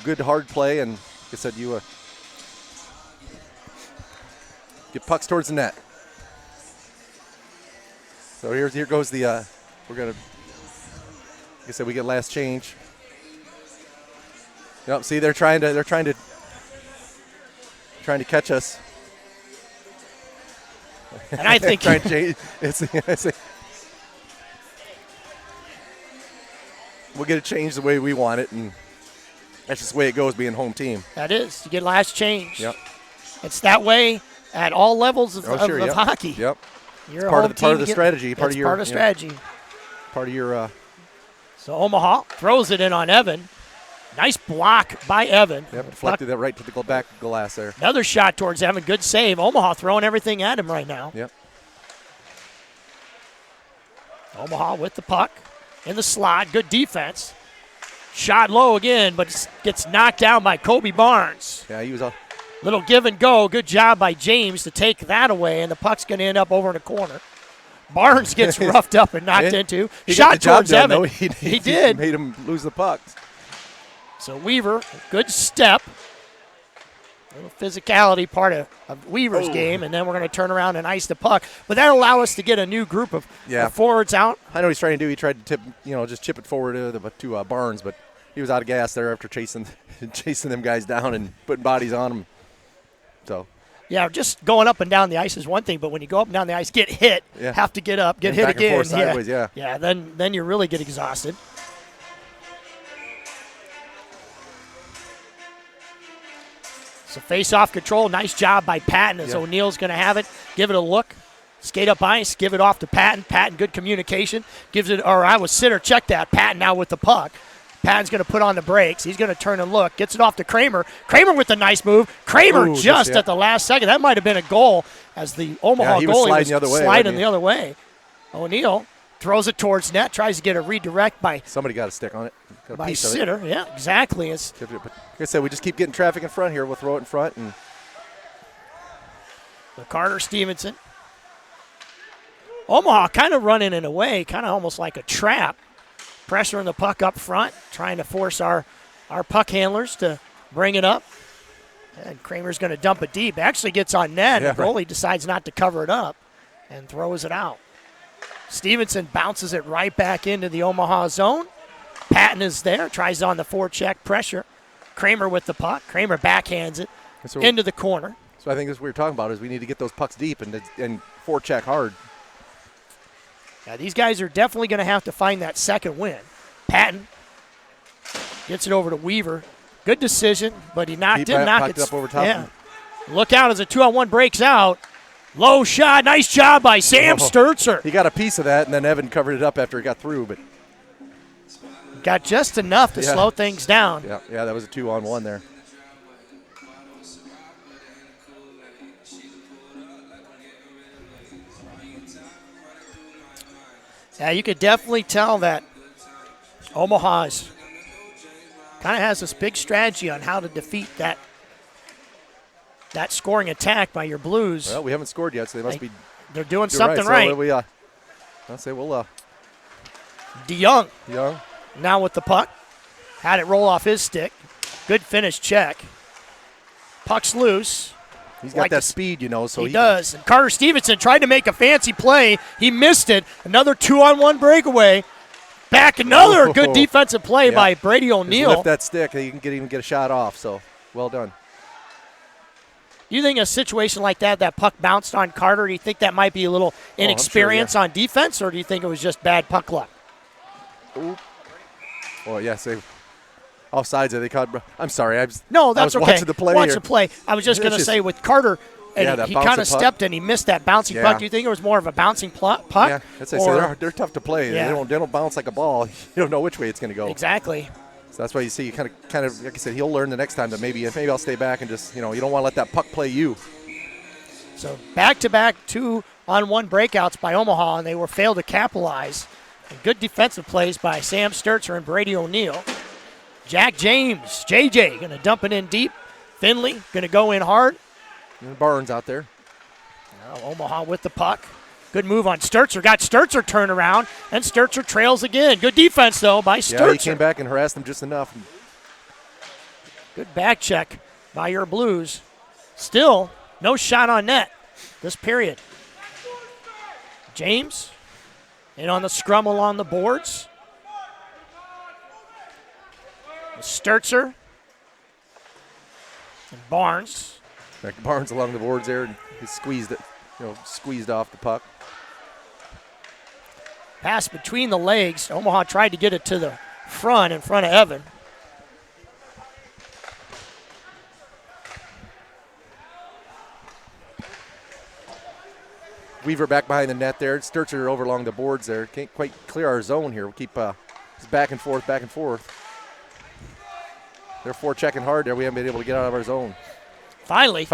good hard play, and like I said, you get pucks towards the net. So here goes the we're gonna. Like I said, we get last change. Yep. See, they're trying to catch us. And I think we'll get it changed the way we want it, and that's just the way it goes being home team. That is. You get last change. Yep. It's that way at all levels of hockey. Yep. You're part of the strategy. Part of strategy. Part of your. So Omaha throws it in on Evan. Nice block by Evan. Yep, deflected that right to the back glass there. Another shot towards Evan. Good save. Omaha throwing everything at him right now. Yep. Omaha with the puck in the slot. Good defense. Shot low again, but gets knocked down by Kobe Barnes. Yeah, he was a little give and go. Good job by James to take that away, and the puck's going to end up over in the corner. Barnes gets roughed up and knocked into. Shot towards Evan. He did. Made him lose the puck. So Weaver, good step. A little physicality part of Weaver's game, and then we're going to turn around and ice the puck. But that'll allow us to get a new group of forwards out. I know he's trying to do. He tried to tip, just chip it forward to Barnes, but he was out of gas there after chasing them guys down and putting bodies on them. So. Yeah, just going up and down the ice is one thing, but when you go up and down the ice, get hit, have to get up, get hit back again. And forth, sideways, yeah, then you really get exhausted. So face-off control, nice job by Patton as O'Neill's going to have it. Give it a look. Skate up ice, give it off to Patton. Patton, good communication. Gives it, or I was Sitter, check that. Patton now with the puck. Patton's going to put on the brakes. He's going to turn and look. Gets it off to Kramer. Kramer with a nice move. Kramer just at the last second. That might have been a goal as the Omaha goalie was sliding the other way. O'Neill throws it towards net, tries to get a redirect by somebody got a stick on it. Got a by piece Sitter. of it. Yeah, exactly. But like I said, we just keep getting traffic in front here. We'll throw it in front. And Carter Stevenson. Omaha kind of running in a way, kind of almost like a trap. Pressuring the puck up front, trying to force our puck handlers to bring it up. And Kramer's going to dump it deep. Actually gets on net. The goalie decides not to cover it up and throws it out. Stevenson bounces it right back into the Omaha zone. Patton is there, tries on the forecheck pressure. Kramer with the puck. Kramer backhands it into the corner. So I think that's what we're talking about is we need to get those pucks deep and forecheck hard. Yeah, these guys are definitely going to have to find that second win. Patton gets it over to Weaver. Good decision, but he didn't knock it up over top. Yeah. Look out as a 2-on-1 breaks out. Low shot. Nice job by Sam Sturzer. He got a piece of that, and then Evan covered it up after he got through. But got just enough to slow things down. Yeah, that was a 2-on-1 there. Yeah, you could definitely tell that Omaha kind of has this big strategy on how to defeat that scoring attack by your Blues. Well, we haven't scored yet, so they must be. They're doing something right. So I'll say we'll. DeYoung. Young. Now with the puck, had it roll off his stick. Good finish check. Puck's loose. He's got that speed, so he does. And Carter Stevenson tried to make a fancy play. He missed it. Another 2-on-1 breakaway. Back another good defensive play by Brady O'Neill. Lift that stick, and you can even get a shot off. So well done. You think a situation like that puck bounced on Carter, do you think that might be a little inexperience on defense, or do you think it was just bad puck luck? Ooh. Well, yeah, say offsides. They caught. I'm sorry. That's I was okay. Watching the play. Watch the play. I was just going to say with Carter, and he kind of stepped and he missed that bouncing puck. Do you think it was more of a bouncing puck? Yeah, they're tough to play. Yeah. They don't bounce like a ball. You don't know which way it's going to go. Exactly. So that's why you see you kind of like I said, he'll learn the next time that maybe I'll stay back and just you don't want to let that puck play you. So back-to-back 2-on-1 breakouts by Omaha, and they were failed to capitalize. And good defensive plays by Sam Sturzer and Brady O'Neill. Jack James, JJ, going to dump it in deep. Finley going to go in hard. And Barnes out there. Now Omaha with the puck. Good move on Sturzer. Got Sturzer turned around, and Sturzer trails again. Good defense, though, by Sturzer. Yeah, he came back and harassed them just enough. Good back check by your Blues. Still, no shot on net this period. James in on the scrum along the boards. Sturzer and Barnes. Barnes along the boards there, and he squeezed it, squeezed off the puck. Pass between the legs. Omaha tried to get it to the front in front of Evan. Weaver back behind the net there. Sturzer over along the boards there. Can't quite clear our zone here. We'll keep back and forth, back and forth. They're forechecking hard there. We haven't been able to get out of our zone. Finally,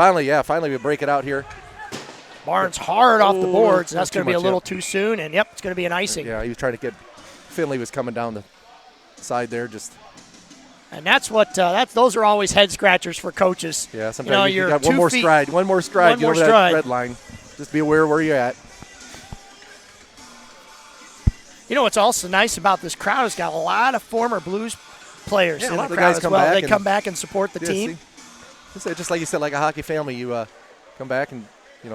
we break it out here. Barnes hard off the boards. That's going to be a little too soon, and it's going to be an icing. Yeah, he was trying to get – Finley was coming down the side there just – and that's what those are always head scratchers for coaches. Yeah, sometimes you got one more stride, get over that red line. Just be aware where you're at. What's also nice about this crowd has got a lot of former Blues players in the crowd guys as come well. back they come back and support the team. Just like you said, like a hockey family, you come back and, a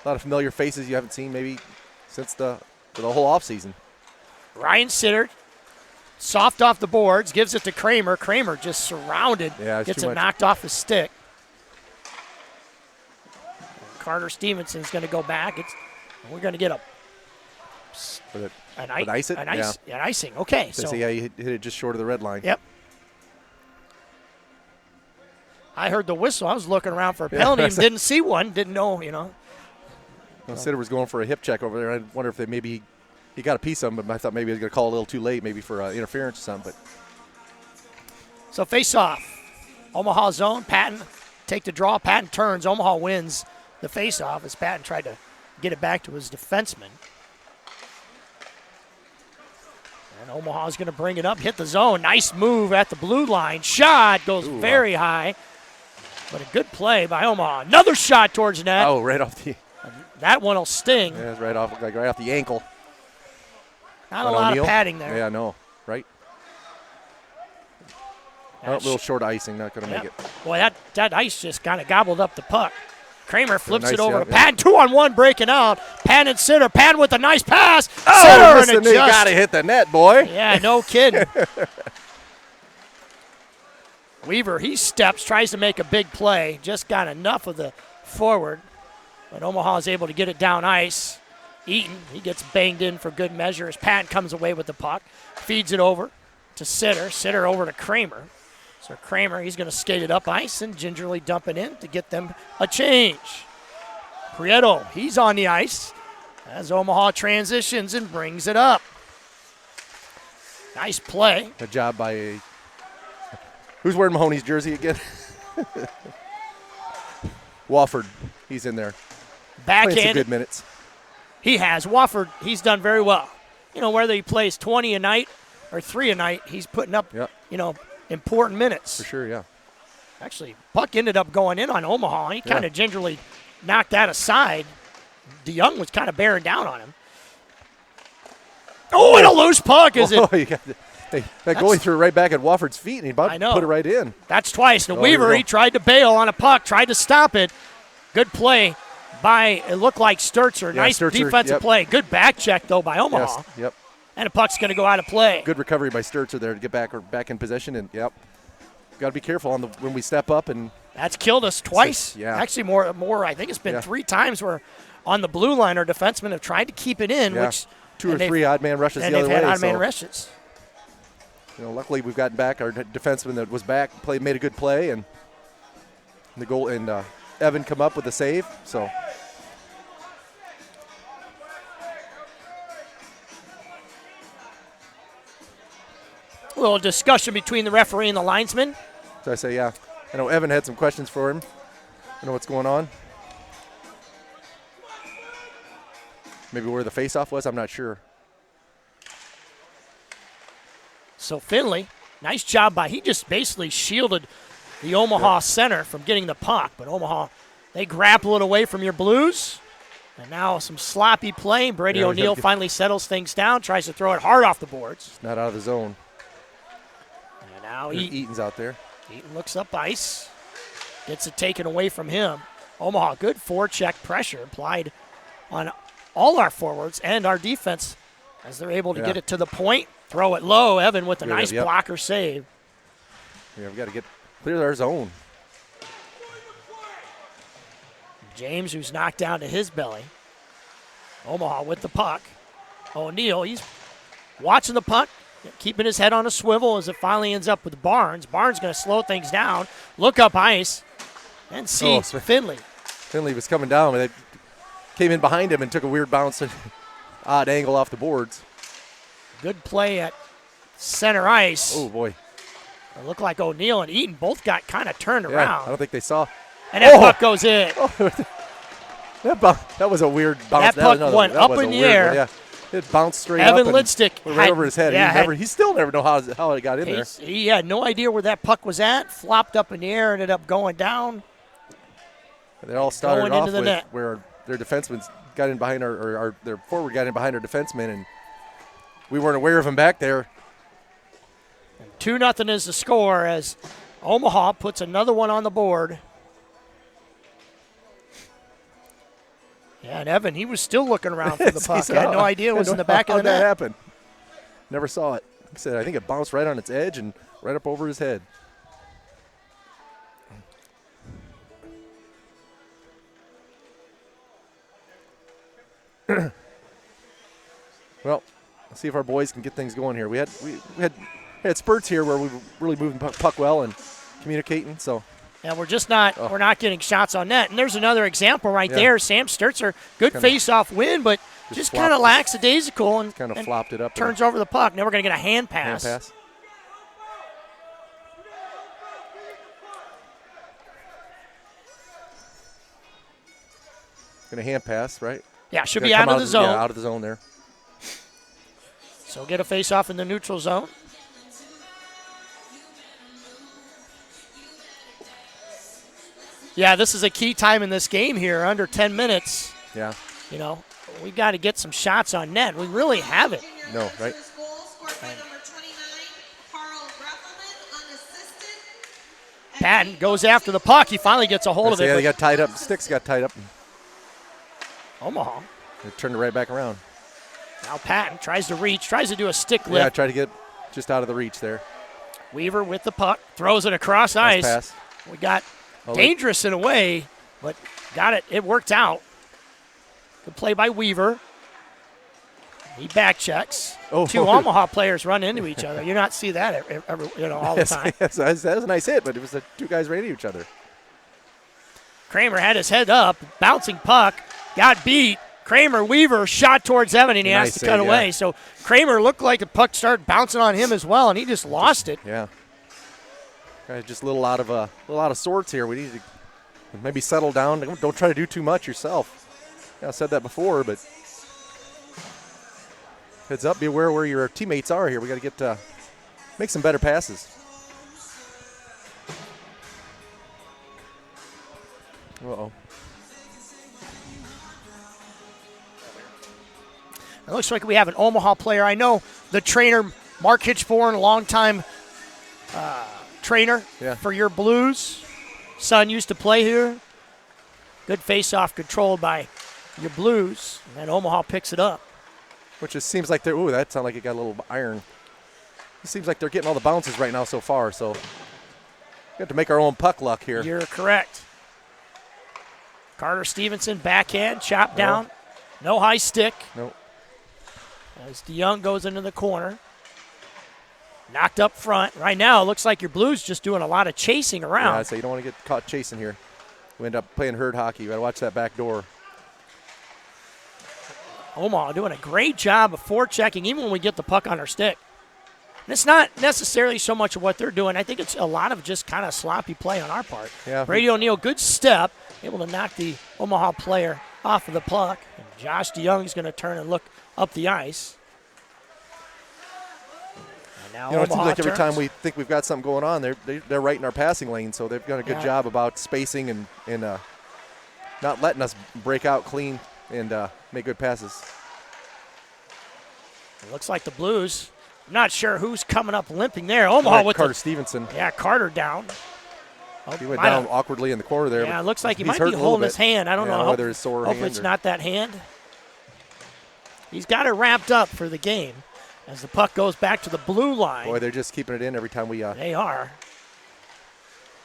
lot of familiar faces you haven't seen maybe since the whole offseason. Ryan Sitter, soft off the boards, gives it to Kramer. Kramer just surrounded, gets it knocked off his stick. Carter Stevenson's going to go back. We're going to get an icing. Okay. So he hit it just short of the red line. Yep. I heard the whistle. I was looking around for a penalty and didn't see one. Didn't know, Well, Sitter was going for a hip check over there. I wonder if maybe he got a piece of him, but I thought maybe he was going to call a little too late, maybe for interference or something. So face off. Omaha zone. Patton take the draw. Patton turns. Omaha wins the face off as Patton tried to get it back to his defenseman. And Omaha's going to bring it up, hit the zone. Nice move at the blue line. Shot goes very high. But a good play by Omaha. Another shot towards net. Oh, right off the. That one will sting. Yeah, it's right off the ankle. Not a lot of padding there. Yeah, no, right. A little short icing, not going to make it. Boy, that ice just kind of gobbled up the puck. Kramer flips it over to Patton. 2-on-1 breaking out. Patton and Sitter. Patton with a nice pass. Oh, listen, you got to hit the net, boy. Yeah, no kidding. Weaver, he steps, tries to make a big play. Just got enough of the forward. But Omaha is able to get it down ice. Eaton, he gets banged in for good measure as Patton comes away with the puck. Feeds it over to Sitter. Sitter over to Kramer. So Kramer, he's going to skate it up ice and gingerly dump it in to get them a change. Prieto, he's on the ice as Omaha transitions and brings it up. Nice play. Good job by who's wearing Mahoney's jersey again? Wofford, he's in there. Backhand. Playing some good minutes. He has. Wofford, he's done very well. Whether he plays 20 a night or 3 a night, he's putting up, important minutes. For sure, yeah. Actually, puck ended up going in on Omaha. He kind of gingerly knocked that aside. DeYoung was kind of bearing down on him. Oh, and a loose puck. Is it? That goalie threw it right back at Wofford's feet, and he put it right in. That's twice. And Weaver, he tried to bail on a puck, tried to stop it. Good play by, it looked like Sturzer. Nice defensive play. Good back check, though, by Omaha. Yes, yep. And the puck's going to go out of play. Good recovery by Sturzer there to get back in possession. And, got to be careful when we step up. And that's killed us twice. Yeah. Actually, more. I think it's been 3 times where on the blue line our defensemen have tried to keep it in, which 2 or 3 odd man rushes the other way. And they've had odd man rushes. Luckily we've gotten back our defenseman that was back, made a good play, and the goal and Evan come up with a save. So. A little discussion between the referee and the linesman. So I say, I know Evan had some questions for him. I know what's going on. Maybe where the faceoff was, I'm not sure. So Finley, nice job he just basically shielded the Omaha center from getting the puck. But Omaha, they grapple it away from your Blues. And now some sloppy play. Brady O'Neill finally settles things down, tries to throw it hard off the boards. Not out of the zone. And now Eaton's out there. Eaton looks up ice, gets it taken away from him. Omaha, good forecheck pressure applied on all our forwards and our defense as they're able to get it to the point. Throw it low. Evan with a nice blocker save. Yeah, we've got to clear our zone. James, who's knocked down to his belly. Omaha with the puck. O'Neill, he's watching the puck, keeping his head on a swivel as it finally ends up with Barnes. Barnes going to slow things down, look up ice, and see Finley. Finley was coming down, but they came in behind him and took a weird bounce and odd angle off the boards. Good play at center ice. Oh, boy. It looked like O'Neill and Eaton both got kind of turned around. I don't think they saw. And that puck goes in. That was a weird bounce. That puck went up in the air. Yeah. It bounced straight Evan up. Lidstick right over his head. He still never know how it got in there. He had no idea where that puck was at. Flopped up in the air, ended up going down. They all started off with where their defensemen got in behind their forward got in behind our defenseman, and we weren't aware of him back there. 2-0 is the score as Omaha puts another one on the board. Yeah, and Evan, he was still looking around for the puck. He I had no idea it was in the back of the How'd that net. happen? Never saw it. He said, I think it bounced right on its edge and right up over his head. Well, let's see if our boys can get things going here. We had spurts here where we were really moving puck well and communicating. So Yeah, we're just not we're not getting shots on net. And there's another example right there. Sam Sturzer, good face-off win, but just kind of lackadaisical and kind of flopped it up. Turns over the puck. Now we're going to get a hand pass. Hand pass. Going to hand pass, right? Yeah, should be out of the zone. Yeah, out of the zone there. So get a face-off in the neutral zone. Yeah, this is a key time in this game here, under 10 minutes. Yeah. You know, we got to get some shots on net. We really haven't. No, right? Patton goes after the puck. He finally gets a hold of it. Yeah, they got tied up. Sticks got tied up. Omaha. They turned it right back around. Now Patton tries to reach, tries to do a stick lift. Yeah, try to get just out of the reach there. Weaver with the puck, throws it across ice. Pass. We got dangerous in a way, but got it. It worked out. Good play by Weaver. He back checks. Two Omaha players run into each other. You not see that all the time. Yes, that was a nice hit, but it was the two guys ran into each other. Kramer had his head up, bouncing puck, got beat. Kramer, Weaver shot towards Evan, and he has to cut away. So Kramer looked like the puck started bouncing on him as well, and he just lost it. Yeah. Just a little out of sorts here. We need to maybe settle down. Don't try to do too much yourself. Yeah, I said that before, but heads up, be aware where your teammates are here. We got to get make some better passes. Uh-oh. It looks like we have an Omaha player. I know the trainer, Mark Hitchborn, longtime trainer for your Blues. Son used to play here. Good face-off controlled by your Blues. And then Omaha picks it up. Which just seems like they're, ooh, that sounded like it got a little iron. It seems like they're getting all the bounces right now so far, so we have to make our own puck luck here. You're correct. Carter Stevenson, backhand, chopped down. No high stick. Nope. As DeYoung goes into the corner. Knocked up front. Right now, it looks like your Blues just doing a lot of chasing around. Yeah, I'd say you don't want to get caught chasing here. We end up playing herd hockey. You got to watch that back door. Omaha doing a great job of forechecking, even when we get the puck on our stick. And it's not necessarily so much of what they're doing. I think it's a lot of just kind of sloppy play on our part. Yeah. Brady O'Neill, good step, able to knock the Omaha player off of the puck. And Josh DeYoung is going to turn and look up the ice. And now it seems like every turns. time we think we've got something going on, they're right in our passing lane, so they've done a good job about spacing and not letting us break out clean and make good passes. It looks like the Blues. I'm not sure who's coming up limping there. Omaha with Carter Stevenson. Yeah, Carter down. He went down awkwardly in the corner there. Yeah, it looks like he might be holding his hand. I don't know whether it's sore hope it's not that hand. He's got it wrapped up for the game as the puck goes back to the blue line. Boy, they're just keeping it in every time we. They are.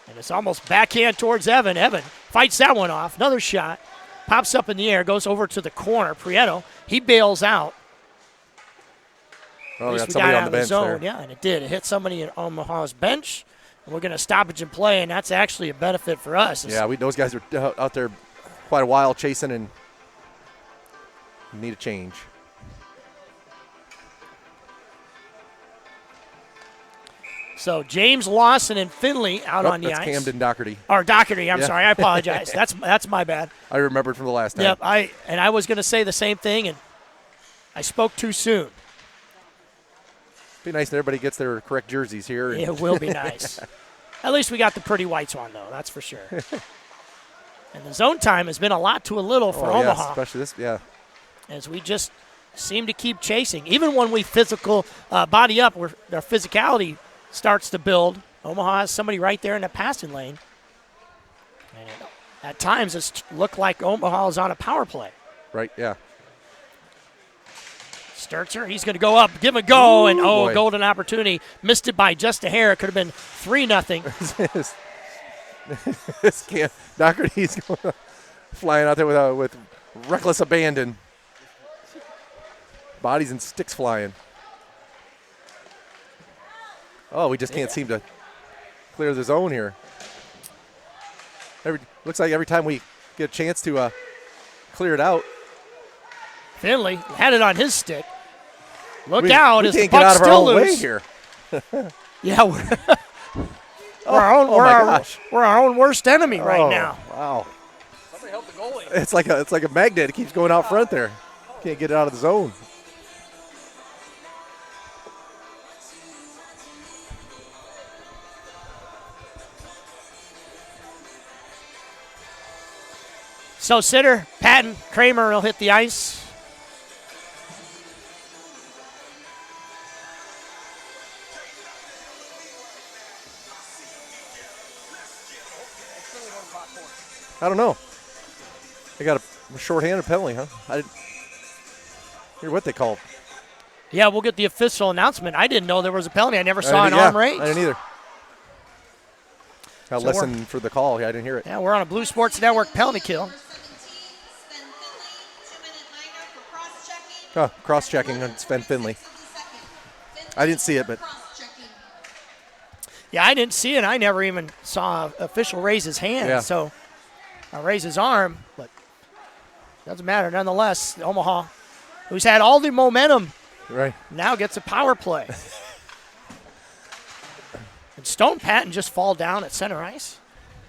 And it's almost backhand towards Evan. Evan fights that one off. Another shot. Pops up in the air, goes over to the corner. Prieto, he bails out. Oh, we got somebody on the bench there. Yeah, and it did. It hit somebody at Omaha's bench. And we're going to stoppage and play, and that's actually a benefit for us. Yeah, those guys were out there quite a while chasing and need a change. So James Lawson and Finley out on the ice. That's Camden Doherty. Or Doherty, I'm sorry. I apologize. That's my bad. I remembered from the last time. Yep, I was going to say the same thing, and I spoke too soon. Be nice if everybody gets their correct jerseys here. It will be nice. At least we got the pretty whites on, though. That's for sure. And the zone time has been a lot to a little for Omaha. Yes, especially this, as we just seem to keep chasing. Even when we body up, where our physicality starts to build, Omaha has somebody right there in the passing lane. And at times, it's looked like Omaha is on a power play. Right, yeah. Sturzer, he's going to go up, give a go, and boy. golden opportunity. Missed it by just a hair. It could have been 3-0. This can't. Doherty's going flying out there with reckless abandon. Bodies and sticks flying. Oh, we just can't seem to clear the zone here. Looks like every time we get a chance to clear it out. Finley had it on his stick. Look out, we as can't the get out puck's of our still own way loose. here. Yeah, we're our own worst enemy right now. Wow. Somebody help the goalie. It's like a magnet. It keeps going out front there. Can't get it out of the zone. So Sitter, Patton, Kramer will hit the ice. I don't know. They got a shorthanded penalty, huh? I didn't hear what they called. Yeah, we'll get the official announcement. I didn't know there was a penalty. I never saw an arm raised. I didn't either. I So listened for the call. Yeah, I didn't hear it. Yeah, we're on a Blue Sports Network penalty kill. Oh, cross-checking on Sven Finley. I didn't see it, but Yeah, I didn't see it. I never even saw an official raise his hand. Yeah. So I raise his arm, but doesn't matter. Nonetheless, Omaha, who's had all the momentum, right. now gets a power play. And Stone Patton just fall down at center ice.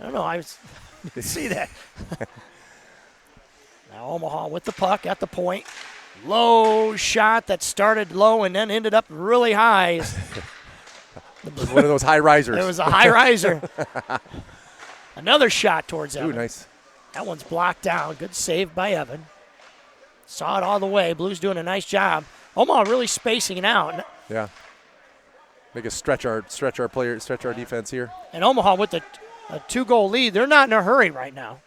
I don't know. I didn't see that. Now Omaha with the puck at the point. Low shot that started low and then ended up really high. It was one of those high risers. It was a high riser. Another shot towards Evan. Ooh, nice. That one's blocked down. Good save by Evan. Saw it all the way. Blues doing a nice job. Omaha really spacing it out. Yeah. Make us stretch our defense here. And Omaha with a 2-goal lead. They're not in a hurry right now.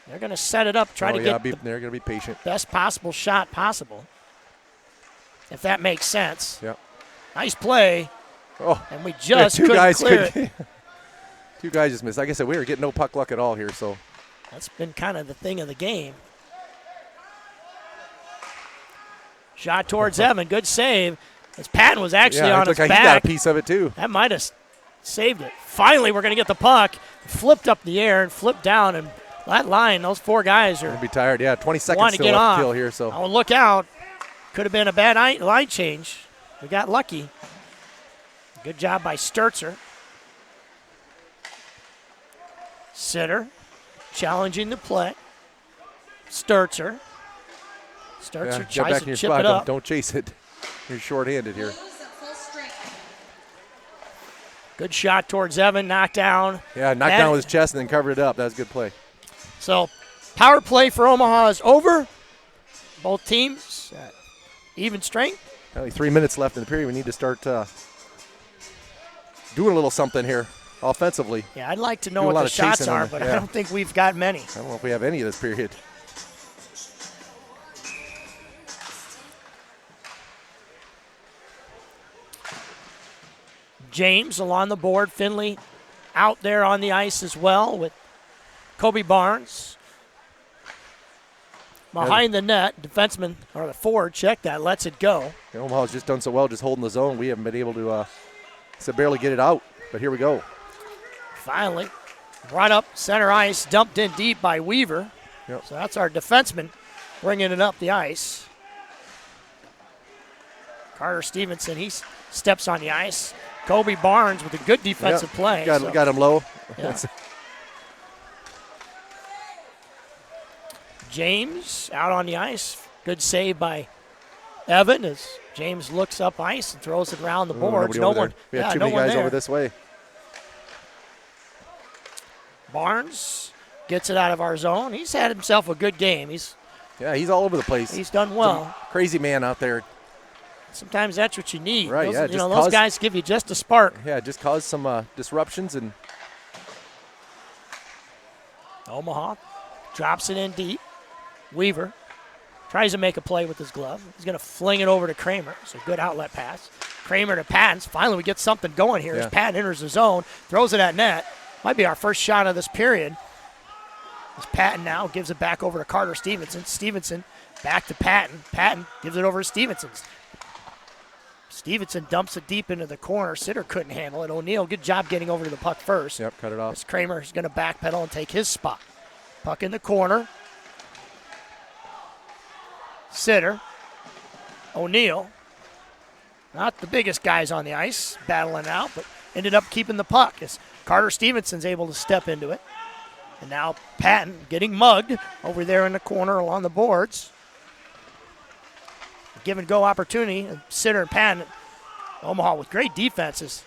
They're going to set it up, try to get the they're going to be patient. best possible shot possible, if that makes sense. Yep. Nice play. Oh, And we just couldn't clear it. Two guys just missed. Like I said, we were getting no puck luck at all here. So That's been kind of the thing of the game. Shot towards Evan. Good save. As Patton was actually on his like back. he got a piece of it too. That might have saved it. Finally, we're going to get the puck. Flipped up the air and flipped down. And that line, those four guys are Gonna be tired. Yeah, 20 seconds wanting to still get left off. to kill here. So Oh, look out. Could have been a bad line change. We got lucky. Good job by Sturzer. Sitter challenging the play. Sturzer. Sturzer get tries back in to your chip spot. it up. Don't chase it. You're short-handed here. Good shot towards Evan. Knocked down. Yeah, knocked down with his chest and then covered it up. That was a good play. So, power play for Omaha is over. Both teams at even strength. Only 3 minutes left in the period. We need to start doing a little something here offensively. Yeah, I'd like to Do know a what lot the of shots chasing are, on it, but yeah. I don't think we've got many. I don't know if we have any of this period. James along the board. Finley out there on the ice as well with Kobe Barnes. Behind the net, defenseman, or the forward, check that, lets it go. Omaha's just done so well just holding the zone. We haven't been able to barely get it out, but here we go. Finally, right up center ice, dumped in deep by Weaver. Yep. So that's our defenseman bringing it up the ice. Carter Stevenson, he steps on the ice. Kobe Barnes with a good defensive play. Got him low. Yeah. James out on the ice. Good save by Evan as James looks up ice and throws it around the boards. Nobody No over one. there. We had Yeah, too no many one guys there. over this way. Barnes gets it out of our zone. He's had himself a good game. He's all over the place. He's done well. Crazy man out there. Sometimes that's what you need. Right, Those, yeah, those guys give you just a spark. Yeah, just cause some disruptions and Omaha drops it in deep. Weaver Tries to make a play with his glove. He's going to fling it over to Kramer. It's a good outlet pass. Kramer to Patton. Finally, we get something going here as Patton enters the zone, throws it at net. Might be our first shot of this period. As Patton now gives it back over to Carter Stevenson. Stevenson back to Patton. Patton gives it over to Stevenson. Stevenson dumps it deep into the corner. Sitter couldn't handle it. O'Neal, good job getting over to the puck first. Yep, cut it off. As Kramer's going to backpedal and take his spot. Puck in the corner. Sitter. O'Neal. Not the biggest guys on the ice, battling out, but ended up keeping the puck as Carter Stevenson's able to step into it. And now Patton getting mugged over there in the corner along the boards. Give and go opportunity. Sitter and Patton, Omaha with great defenses.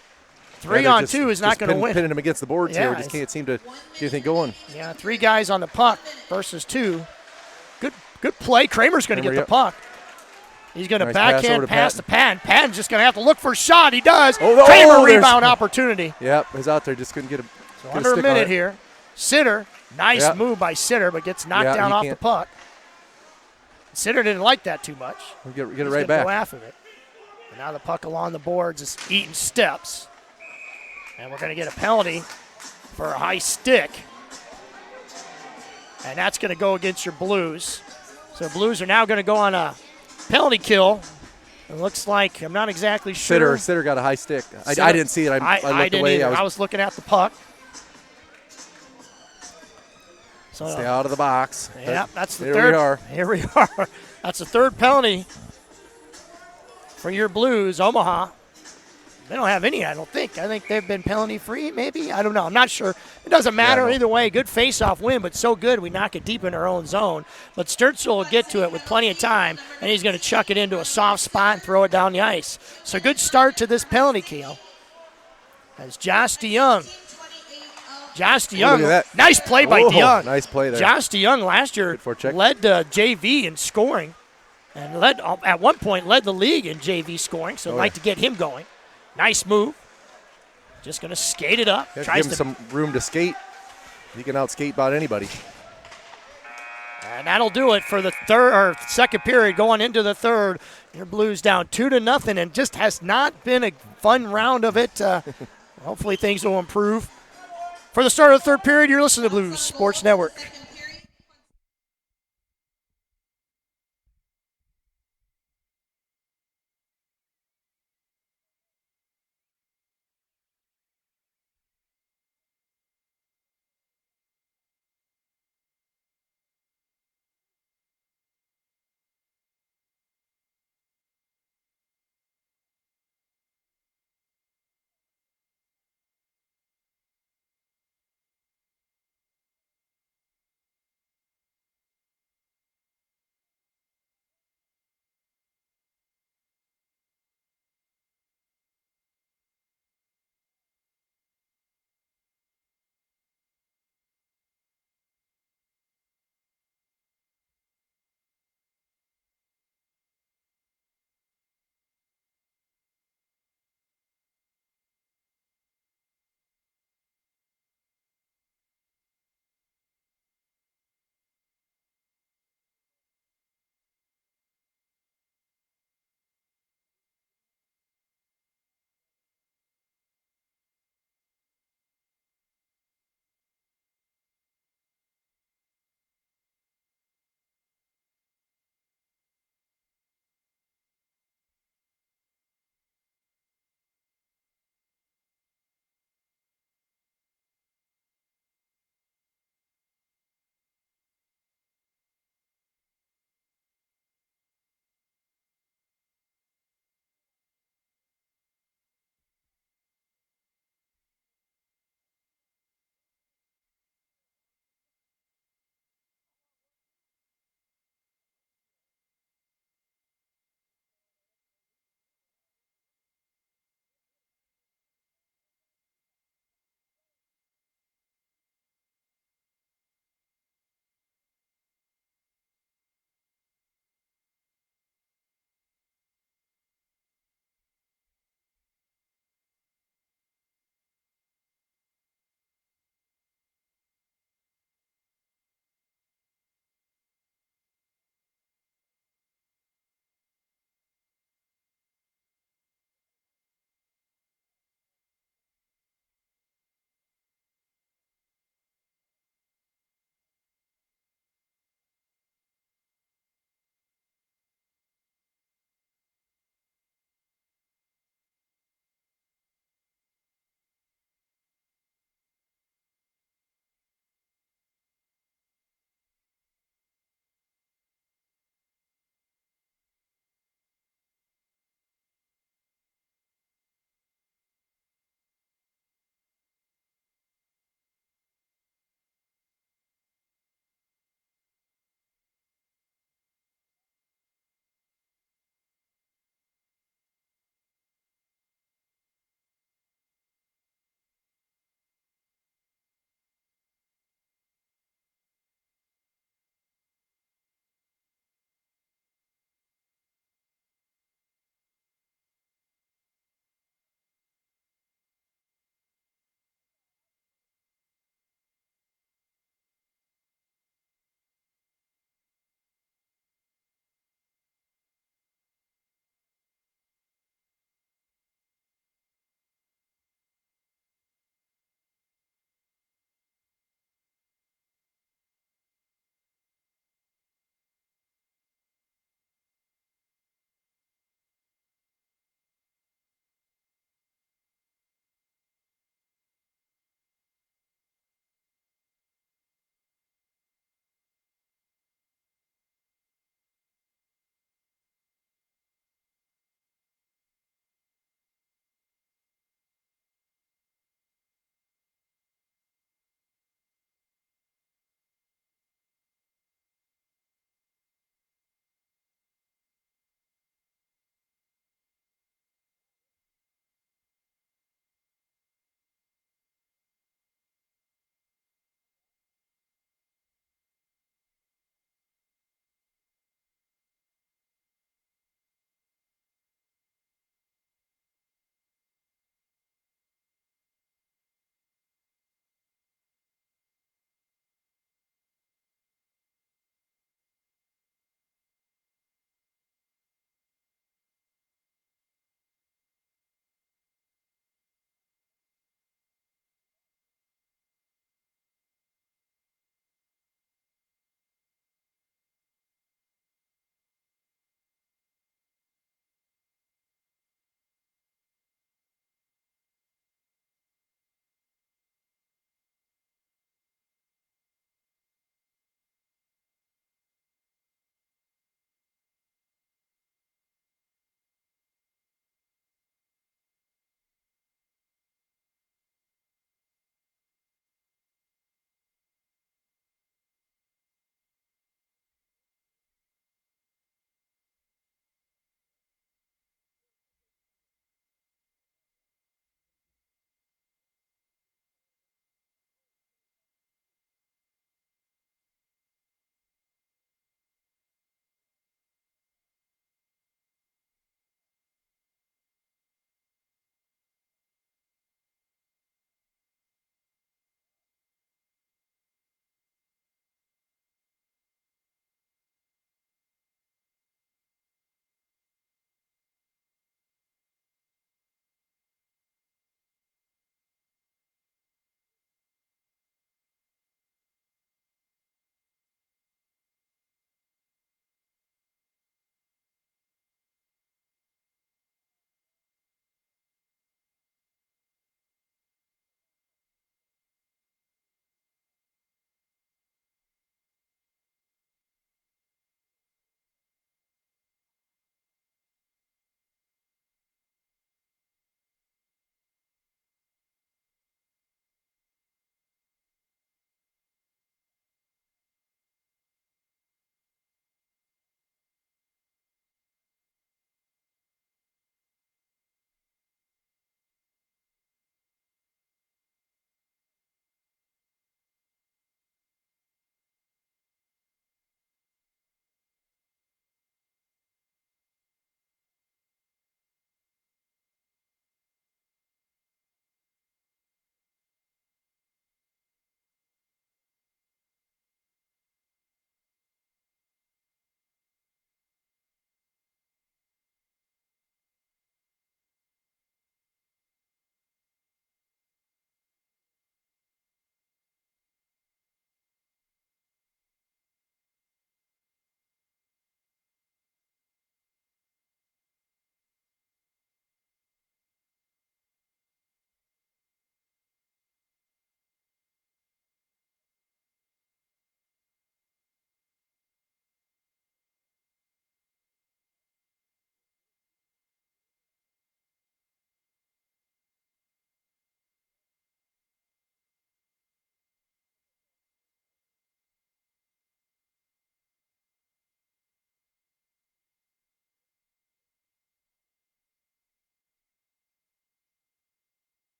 3-on-2 is not going to win. Pinning him against the boards here. Just can't seem to get anything going. Yeah, 3 guys on the puck versus 2. Good play. Kramer's going to get the puck. He's going to backhand pass to Patton. Patton's just going to have to look for a shot. He does. Kramer rebound opportunity. Yep, he's out there. Just couldn't get him. So under a minute here. Sitter, nice move by Sitter, but gets knocked down off the puck. Sitter didn't like that too much. Get it right back. Go after it. And now the puck along the boards is eating steps. And we're going to get a penalty for a high stick. And that's going to go against your Blues. So Blues are now going to go on a penalty kill. It looks like, I'm not exactly sure. Sitter got a high stick. I didn't see it. I looked didn't away. I was looking at the puck. So, stay out of the box. Yeah, that's the Here third. we are. Here we are. That's the third penalty for your Blues. Omaha, they don't have any, I don't think. I think they've been penalty-free, maybe. I don't know. I'm not sure. It doesn't matter either way. Good face-off win, but so good we knock it deep in our own zone. But Sturtzel will get to it with plenty of time, and he's going to chuck it into a soft spot and throw it down the ice. So good start to this penalty kill. As Josh DeYoung. Nice play by DeYoung. Nice play there. Josh DeYoung last year led JV in scoring, and at one point led the league in JV scoring, so I'd like to get him going. Nice move. Just going to skate it up. Give him some room to skate. He can outskate about anybody. And that'll do it for the second period going into the third. Your Blues down 2-0, and just has not been a fun round of it. Hopefully things will improve. For the start of the third period, you're listening to Blues Sports Network.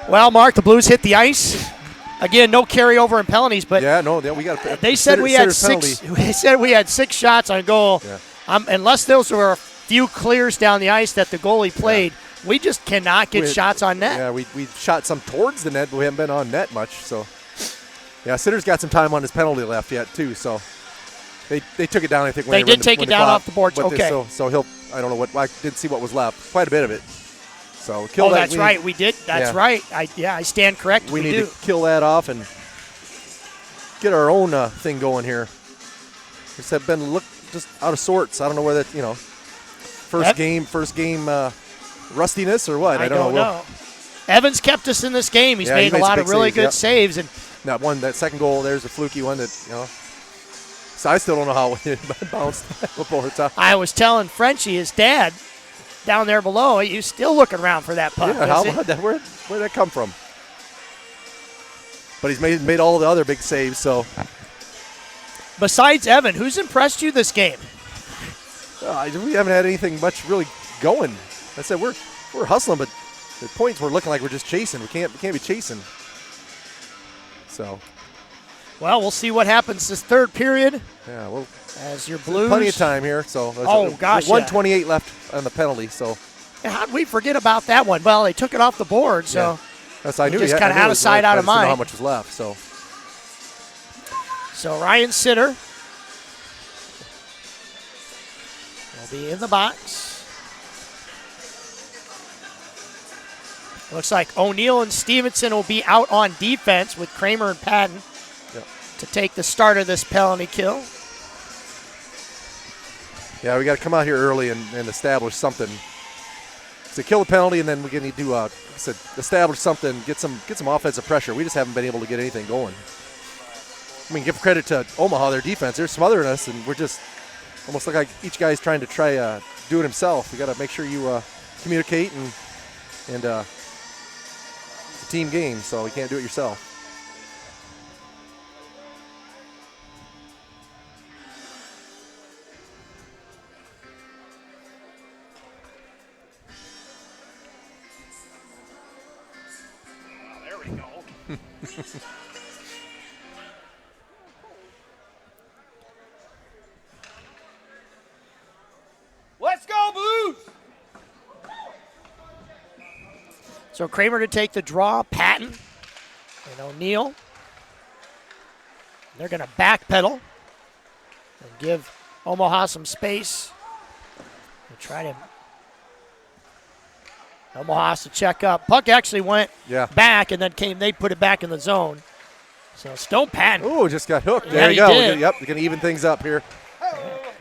Well, Mark, the Blues hit the ice. Again, no carryover in penalties, but we got. they said we had six. They said we had 6 shots on goal. Yeah. Unless those were a few clears down the ice that the goalie played, we just cannot get shots on net. Yeah, we shot some towards the net, but we haven't been on net much. So, yeah, Sitter's got some time on his penalty left yet too. So, they took it down. I think when they did take it down off the boards. Okay. So he'll. I don't know what. I didn't see what was left. Quite a bit of it. So kill that. That's right. We did. That's right. I stand correct. We need to kill that off and get our own thing going here. Just have been just out of sorts. I don't know whether that first game rustiness or what. I don't know. Evans kept us in this game. He's made a lot of really good saves, and that second goal. There's a fluky one that So I still don't know how it bounced over the top. I was telling Frenchie, his dad, down there below, he's still looking around for that puck. Yeah, where'd that come from? But he's made all the other big saves. So, besides Evan, who's impressed you this game? We haven't had anything much really going. I said we're hustling, but the points we're looking like we're just chasing. We can't be chasing. So, well, we'll see what happens this third period. Yeah, well, as your Blues, plenty of time here. So, gosh, 1:28 left on the penalty. So, how did we forget about that one? Well, they took it off the board, so I knew just kind of out of sight, out of mind. I didn't know how much was left. So Ryan Sitter will be in the box. Looks like O'Neill and Stevenson will be out on defense with Kramer and Patton to take the start of this penalty kill. Yeah, we got to come out here early and establish something. So kill the penalty, and then we're going to do establish something, get some offensive pressure. We just haven't been able to get anything going. I mean, give credit to Omaha, their defense. They're smothering us, and we're just almost like each guy's trying to do it himself. We got to make sure you communicate and it's a team game, so you can't do it yourself. Let's go, Blues! So Kramer to take the draw, Patton and O'Neill. They're going to backpedal and give Omaha some space. And try to. Omaha has to check up. Puck actually went back and then they put it back in the zone. So Stone Patton. Oh, just got hooked. Yeah, there you go. Did. We're going to even things up here.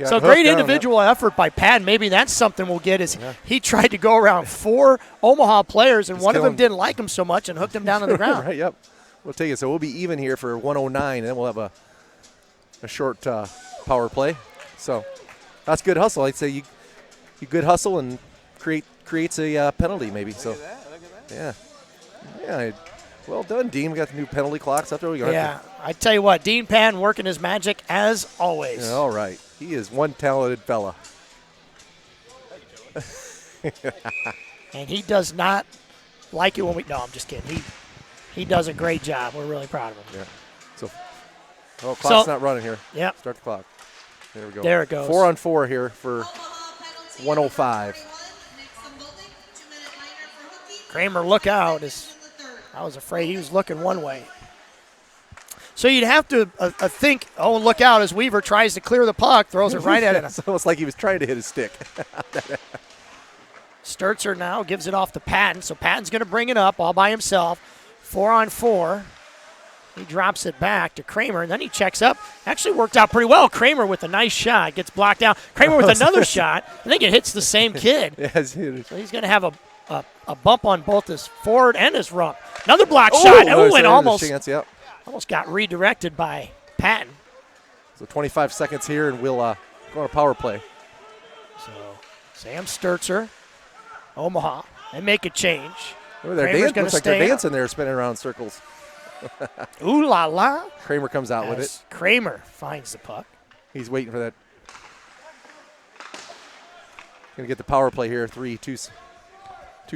So great individual effort by Patton. Maybe that's something we'll get is he tried to go around 4 Omaha players, and one of them didn't like him so much and hooked him down on the ground. Right, yep. We'll take it. So we'll be even here for 109, and then we'll have a short power play. So that's good hustle. I'd say you good hustle and creates a penalty maybe. So Look at that. Yeah. Well done, Dean. We got the new penalty clocks after we got. Yeah, I tell you what, Dean Patton working his magic as always. Yeah, all right. He is one talented fella. And he does not like it when we. No, I'm just kidding. He does a great job. We're really proud of him. Yeah. So, clock's not running here. Yeah. Start the clock. There we go. There it goes. 4-on-4 here for 105. Kramer, look out. I was afraid he was looking one way. So you'd have to think, look out as Weaver tries to clear the puck, throws it right at him. It's almost like he was trying to hit his stick. Sturzer now gives it off to Patton, so Patton's going to bring it up all by himself. 4-on-4. He drops it back to Kramer, and then he checks up. Actually worked out pretty well. Kramer with a nice shot. Gets blocked down. Kramer with another shot. I think it hits the same kid. Yes, so he's going to have a bump on both his forward and his rump. Another block shot. And almost got redirected by Patton. So 25 seconds here, and we'll go on a power play. So Sam Sturzer, Omaha, they make a change. Looks like they're dancing there, spinning around circles. Ooh la la. Kramer comes out with it. Kramer finds the puck. He's waiting for that. Going to get the power play here. 2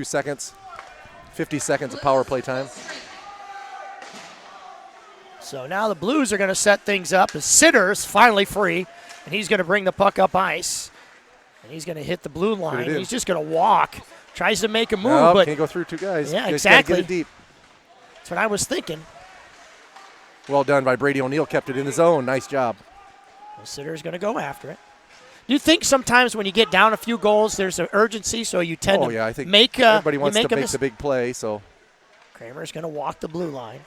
seconds. 50 seconds of power play time. So now the Blues are going to set things up as Sitter's finally free, and he's going to bring the puck up ice. And he's going to hit the blue line. He's just going to walk. Tries to make a move, but can't go through two guys. Yeah, Just exactly. gotta get it deep. That's what I was thinking. Well done by Brady O'Neill. Kept it in the zone. Nice job. Well, Sitter's going to go after it. Do you think sometimes when you get down a few goals, there's an urgency, so you tend to I think make everybody wants make to make the big play. So Kramer's going to walk the blue line,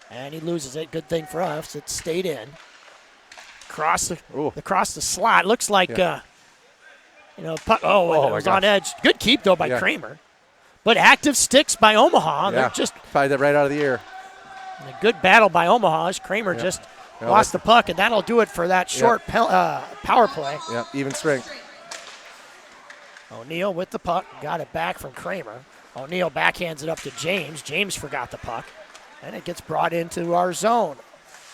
and he loses it. Good thing for us. It stayed in. Across the slot. Looks like, puck. It was on edge. Good keep, though, by Kramer. But active sticks by Omaha. They're just fired that right out of the air. A good battle by Omaha as Kramer just lost the puck, and that'll do it for that short power play. Yeah, even strength. O'Neill with the puck. Got it back from Kramer. O'Neill backhands it up to James. James forgot the puck, and it gets brought into our zone.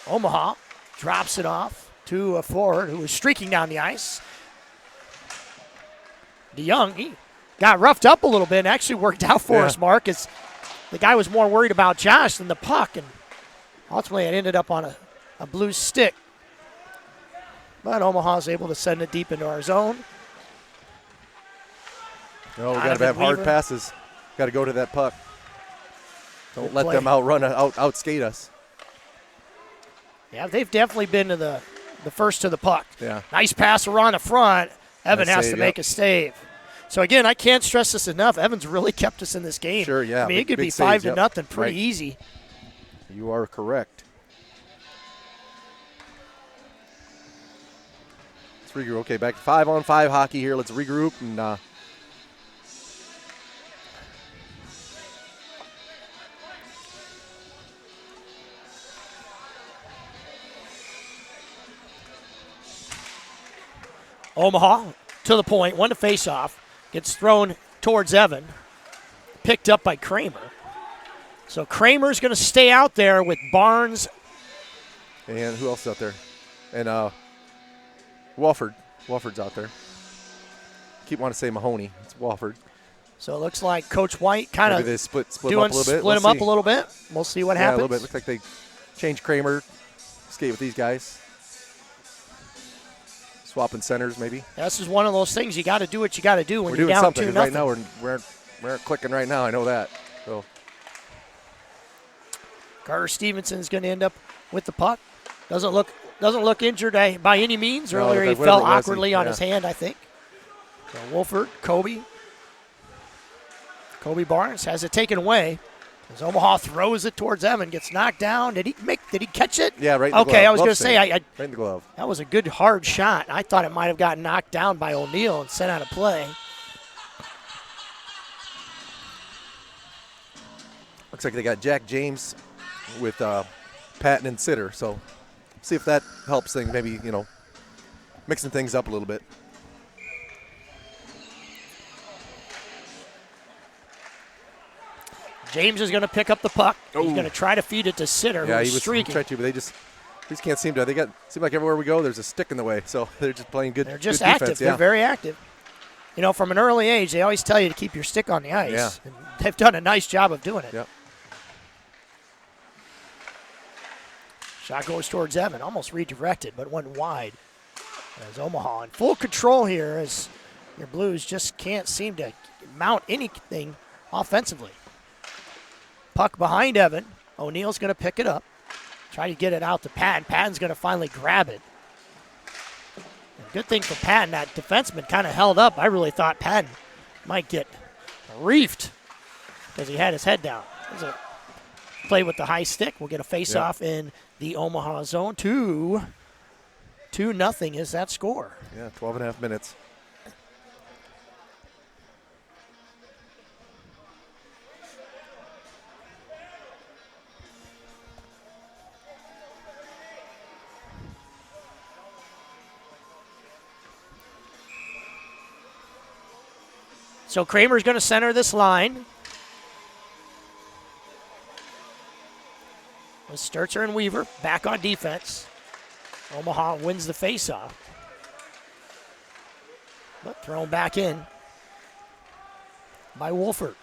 Omaha drops it off to a forward who was streaking down the ice. DeYoung, he got roughed up a little bit and actually worked out for us, Mark, as the guy was more worried about Josh than the puck, and ultimately it ended up on a Blues stick. But Omaha's able to send it deep into our zone. No, we got to have hard passes. Got to go to that puck. Don't let them outskate us. Yeah, they've definitely been to the first to the puck. Yeah. Nice pass around the front. Evan has to make a save. So, again, I can't stress this enough. Evan's really kept us in this game. Sure, yeah. I mean, it could be 5-0 pretty easy. You are correct. Let's regroup. Okay, back to 5-on-5 hockey here. Let's regroup and Omaha to the point, one to face off, gets thrown towards Evan, picked up by Kramer. So Kramer's going to stay out there with Barnes. And who else is out there? And Walford. Walford's out there. Keep wanting to say Mahoney. It's Walford. So it looks like Coach White kind of split them up a little bit. Split them up a little bit. We'll see what happens. Yeah, a little bit. Looks like they changed Kramer, skate with these guys. Swapping centers, maybe. This is one of those things. You got to do what you got to do when you're down 2-0. We're doing something. Right now, we aren't clicking right now. I know that. So Carter Stevenson's going to end up with the puck. Doesn't look injured by any means. Earlier he fell awkwardly on his hand, I think. So Wolford, Kobe Barnes has it taken away. As Omaha throws it towards Evan, gets knocked down. Did he catch it? Yeah, right in the glove. Okay, I was going to say, right in the glove. That was a good hard shot. I thought it might have gotten knocked down by O'Neill and sent out of play. Looks like they got Jack James with Patton and Sitter. So see if that helps things. Maybe, mixing things up a little bit. James is going to pick up the puck. He's going to try to feed it to Sitter, who's streaking. He tried to, but they just can't seem to. Seem like everywhere we go, there's a stick in the way. So they're just playing good. They're just good active. Defense, They're very active. From an early age, they always tell you to keep your stick on the ice. Yeah. And they've done a nice job of doing it. Yep. Shot goes towards Evan, almost redirected, but went wide. As Omaha in full control here, as your Blues just can't seem to mount anything offensively. Puck behind Evan. O'Neill's going to pick it up. Try to get it out to Patton. Patton's going to finally grab it. And good thing for Patton, that defenseman kind of held up. I really thought Patton might get reefed because he had his head down. There's a play with the high stick. We'll get a face-off in the Omaha zone. 2-0 is that score. Yeah, 12 and a half minutes. So Kramer's going to center this line. With Sturzer and Weaver back on defense. Omaha wins the faceoff. But thrown back in by Wolford.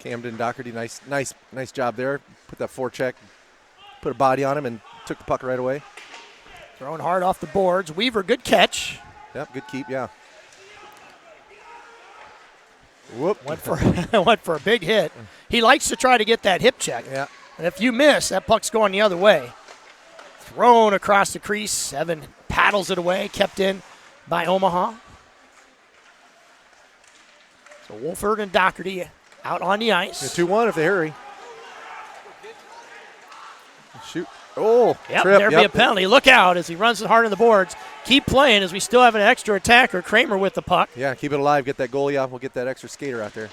Camden Doherty, nice job there. Put that forecheck, put a body on him, and took the puck right away. Throwing hard off the boards. Weaver, good catch. Yep, good keep, yeah. Whoop. Went for a big hit. He likes to try to get that hip check. Yeah. And if you miss, that puck's going the other way. Thrown across the crease. Evan paddles it away, kept in by Omaha. So Wolford and Doherty out on the ice. 2-1 if they hurry. Shoot. Oh, Yep, trip. there'll be a penalty. Look out as he runs it hard on the boards. Keep playing as we still have an extra attacker. Kramer with the puck. Yeah, keep it alive. Get that goalie off. We'll get that extra skater out there.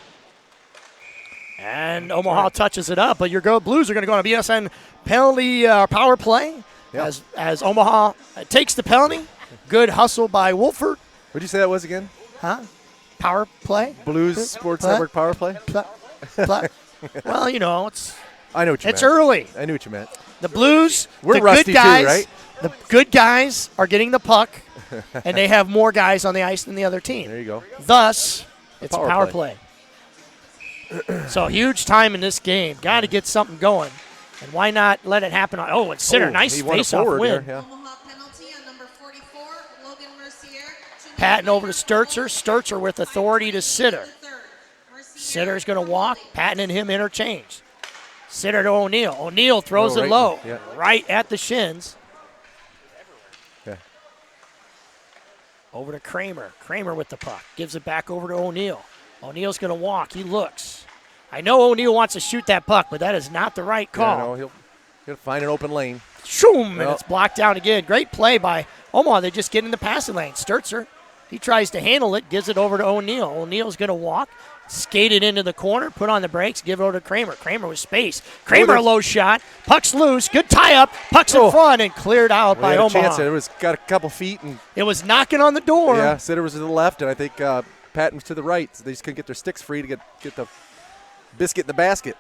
And Omaha touches it up, but your Blues are going to go on a BSN penalty power play as Omaha takes the penalty. Good hustle by Wolford. What did you say that was again? Huh? Power play? Blues Sports Network power play? Well, you know, it's I know what you meant. It's early. I knew what you meant. The Blues, We're the rusty good guys, too, right? The good guys are getting the puck, and they have more guys on the ice than the other team. There you go. Thus, it's a Power power play. So huge time in this game. Got to get something going. And why not let it happen on – oh, it's Sitter. Nice face-off win. Yeah. Omaha penalty on number 44, Logan Mercier. Patton over to Sturzer. Sturzer with authority to Sitter. Sitter's going to walk. Patton and him interchange. Sitter to O'Neill. O'Neill throws it low, right at the shins. Yeah. Over to Kramer. Kramer with the puck. Gives it back over to O'Neill. O'Neill's going to walk. He looks. I know O'Neill wants to shoot that puck, but that is not the right call. Yeah, no, he'll find an open lane. Shoom, and it's blocked down again. Great play by Omaha. They just get in the passing lane. Sturzer, he tries to handle it, gives it over to O'Neill. O'Neill's going to walk, skate it into the corner, put on the brakes, give it over to Kramer. Kramer with space. Kramer, a low shot. Puck's loose. Good tie-up. Puck's in front and cleared out by Omaha. Chance. It was got a couple feet. And it was knocking on the door. Yeah, Sitter was to the left, and I think Patton was to the right. So they just couldn't get their sticks free to get the biscuit in the basket.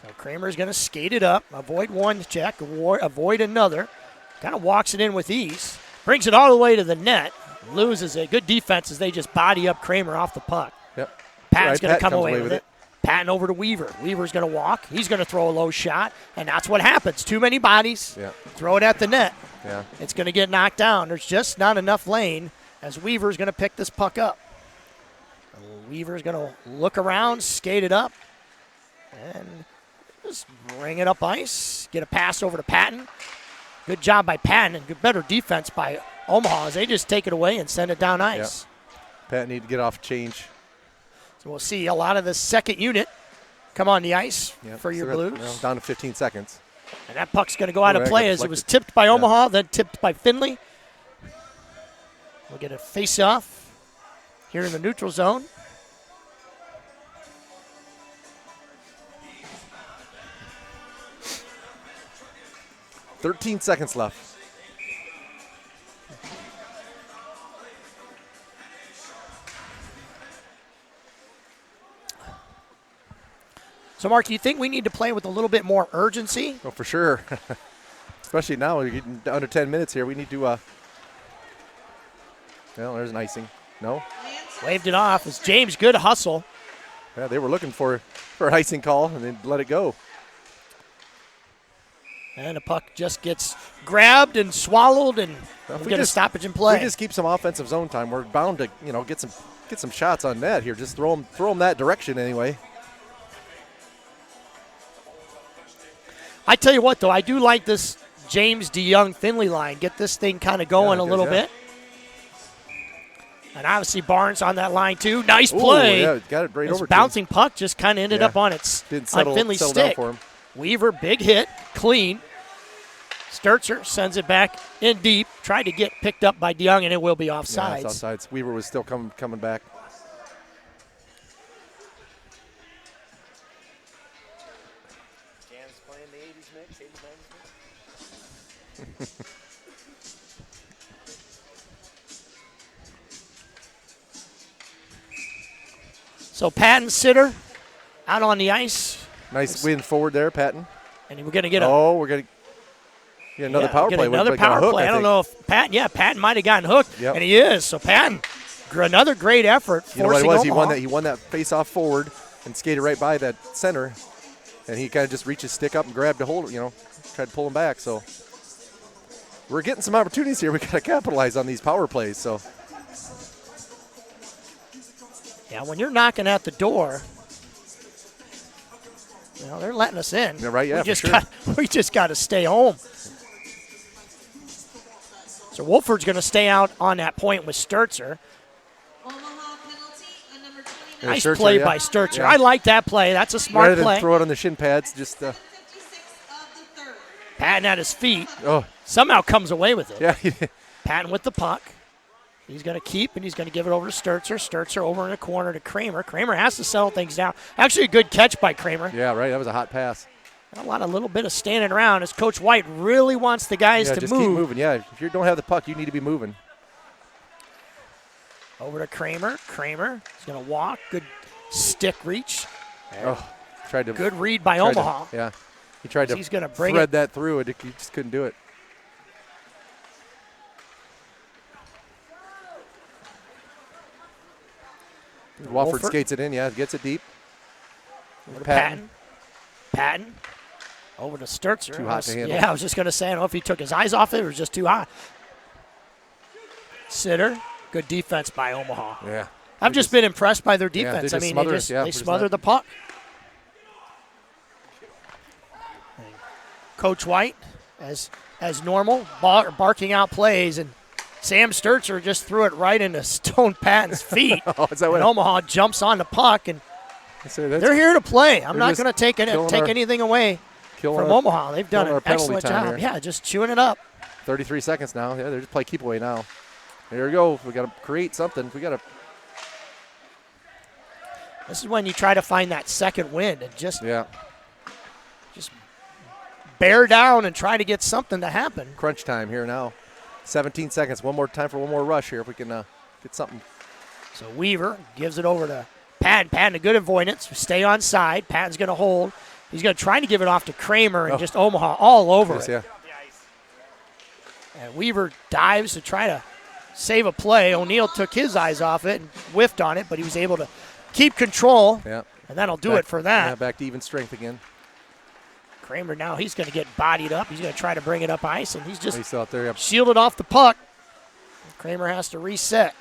So Kramer's going to skate it up, avoid one check, avoid another. Kind of walks it in with ease. Brings it all the way to the net. Loses it. Good defense as they just body up Kramer off the puck. Yep. Patton's going to come away with it. Patton over to Weaver. Weaver's going to walk. He's going to throw a low shot, and that's what happens. Too many bodies. Yeah. Throw it at the net. Yeah. It's going to get knocked down. There's just not enough lane as Weaver's going to pick this puck up. Weaver's going to look around, skate it up, and just bring it up ice. Get a pass over to Patton. Good job by Patton and good, better defense by Omaha as they just take it away and send it down ice. Yep. Patton need to get off change. So we'll see a lot of the second unit come on the ice for your Blues. Down to 15 seconds. And that puck's going to go out of play as it was tipped by Omaha, then tipped by Finley. We'll get a face-off here in the neutral zone. $13 seconds left. So, Mark, do you think we need to play with a little bit more urgency? Oh, for sure. Especially now, we're getting under 10 minutes here. We need to, well, there's an icing. No? Waved it off. It's James. Good hustle. Yeah, they were looking for an icing call, and they let it go. And the puck just gets grabbed and swallowed, and we get a stoppage in play. If we just keep some offensive zone time, we're bound to, get some shots on net here. Just throw them that direction anyway. I tell you what, though, I do like this James DeYoung Finley line. Get this thing kind of going a little bit. And obviously Barnes on that line too. Nice play. Yeah, got it right over. Bouncing puck just kind of ended up on Finley's stick. For him. Weaver, big hit, clean. Sturzer sends it back in deep. Tried to get picked up by DeYoung, and it will be offsides. Yeah, it's offsides. Weaver was still coming back. Jan's playing the 80s mix, 80s, 90s mix. So Patton, Sitter, out on the ice. Nice win forward there, Patton. And we're going to get we're going to get another power play. Another power play. I don't know if Patton might have gotten hooked, and he is. So Patton, another great effort. You know what it was? He won that face-off forward, and skated right by that center, and he kind of just reached his stick up and grabbed a hold, tried to pull him back. So we're getting some opportunities here. We got to capitalize on these power plays. So yeah, when you're knocking at the door, they're letting us in. Yeah, right, yeah, we just got to stay home. So Wolford's going to stay out on that point with Sturzer. Omaha penalty on number 29. Nice Sturzer, play yeah. by Sturzer. Yeah. I like that play. That's a smart rather play. than throw it on the shin pads, just 56 of the third. Patton at his feet. oh Somehow comes away with it. yeah. Patton with the puck. He's going to keep, and he's going to give it over to Sturzer. Sturzer over in the corner to Kramer. Kramer has to settle things down. Actually, a good catch by Kramer. Yeah, right. That was a hot pass. A little bit of standing around as Coach White really wants the guys Yeah, to just move. keep moving. Yeah, if you don't have the puck, you need to be moving. Over to Kramer. Kramer is going to walk. Good stick reach. Oh, tried to. Good read by tried to- Omaha. yeah, he tried to He's gonna bring thread it. that through, and he just couldn't do it. Wofford skates it in, gets it deep. Over to Patton. Patton. Over to Sturzer. Too hot to handle. Yeah, I was just going to say, I don't know if he took his eyes off it or was just too hot. Sitter. Good defense by Omaha. Yeah. I've just been impressed by their they defense. just smother us, they we're just smother not- the puck. Coach White, as normal, barking out plays, and Sam Sturzer just threw it right into Stone Patton's feet. Oh, is that what? And Omaha jumps on the puck, and So that's they're here to play. I'm they're not just going to take killing our- anything away killing from our- Omaha. They've done killing our an penalty excellent time job. here. Yeah, just chewing it up. 33 seconds now. Yeah, they're just play keep away now. There we go. We got to create something. We got to. This is when you try to find that second wind and just Yeah. bear down and try to get something to happen. Crunch time here now. 17 seconds. One more time for one more rush here if we can get something. So Weaver gives it over to Patton. Patton, a good avoidance. Stay on side. Patton's going to hold. He's going to try to give it off to Kramer and just Omaha all over it. Yeah. And Weaver dives to try to save a play. O'Neal took his eyes off it and whiffed on it, but he was able to keep control, Yeah. and that'll do it for that. Yeah, back to even strength again. Kramer now, he's going to get bodied up. He's going to try to bring it up ice, and he's just He's out there. Yep. shielded off the puck. Kramer has to reset.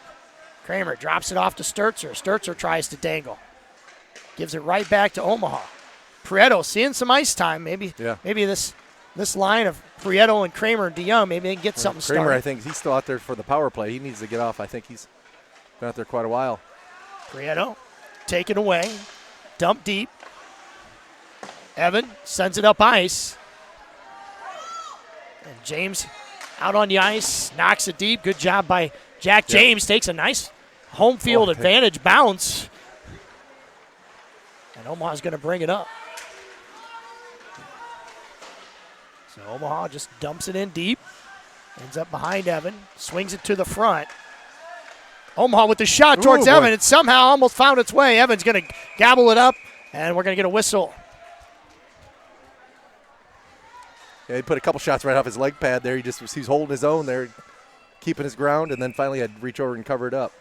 Kramer drops it off to Sturzer. Sturzer tries to dangle. Gives it right back to Omaha. Prieto seeing some ice time. Maybe this line of Prieto and Kramer and DeYoung, maybe they can get something Kramer, started. I think he's still out there for the power play. He needs to get off. I think he's been out there quite a while. Prieto taken away. Dump deep. Evan sends it up ice. And James out on the ice, knocks it deep. Good job by Jack James. Takes a nice home field advantage bounce. And Omaha's going to bring it up. So Omaha just dumps it in deep. Ends up behind Evan. Swings it to the front. Omaha with the shot towards Ooh, boy. Evan. It somehow almost found its way. Evan's going to gobble it up, and we're going to get a whistle. Yeah, he put a couple shots right off his leg pad there. He's holding his own there, keeping his ground, and then finally had to reach over and cover it up.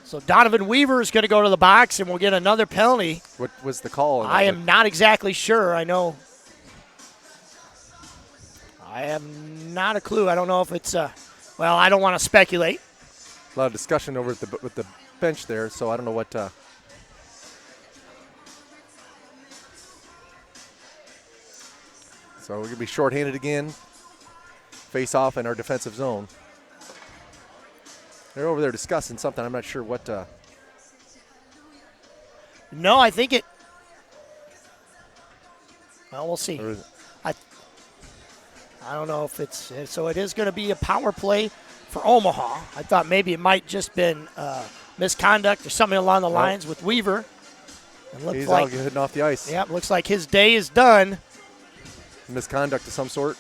So Donovan Weaver is going to go to the box, and we'll get another penalty. What was the call? on that? I am not exactly sure. I know. I have not a clue. I don't know if it's well, I don't want to speculate. A lot of discussion over with the bench there, so I don't know what. So we're going to be shorthanded again. Face off in our defensive zone. They're over there discussing something. I'm not sure what. No, I think it. Well, we'll see. Or is it- I don't know if it's so. It is going to be a power play for Omaha. I thought maybe it might just been misconduct or something along the lines with Weaver. It looks He's like all hitting off the ice. yeah, looks like his day is done. Misconduct of some sort.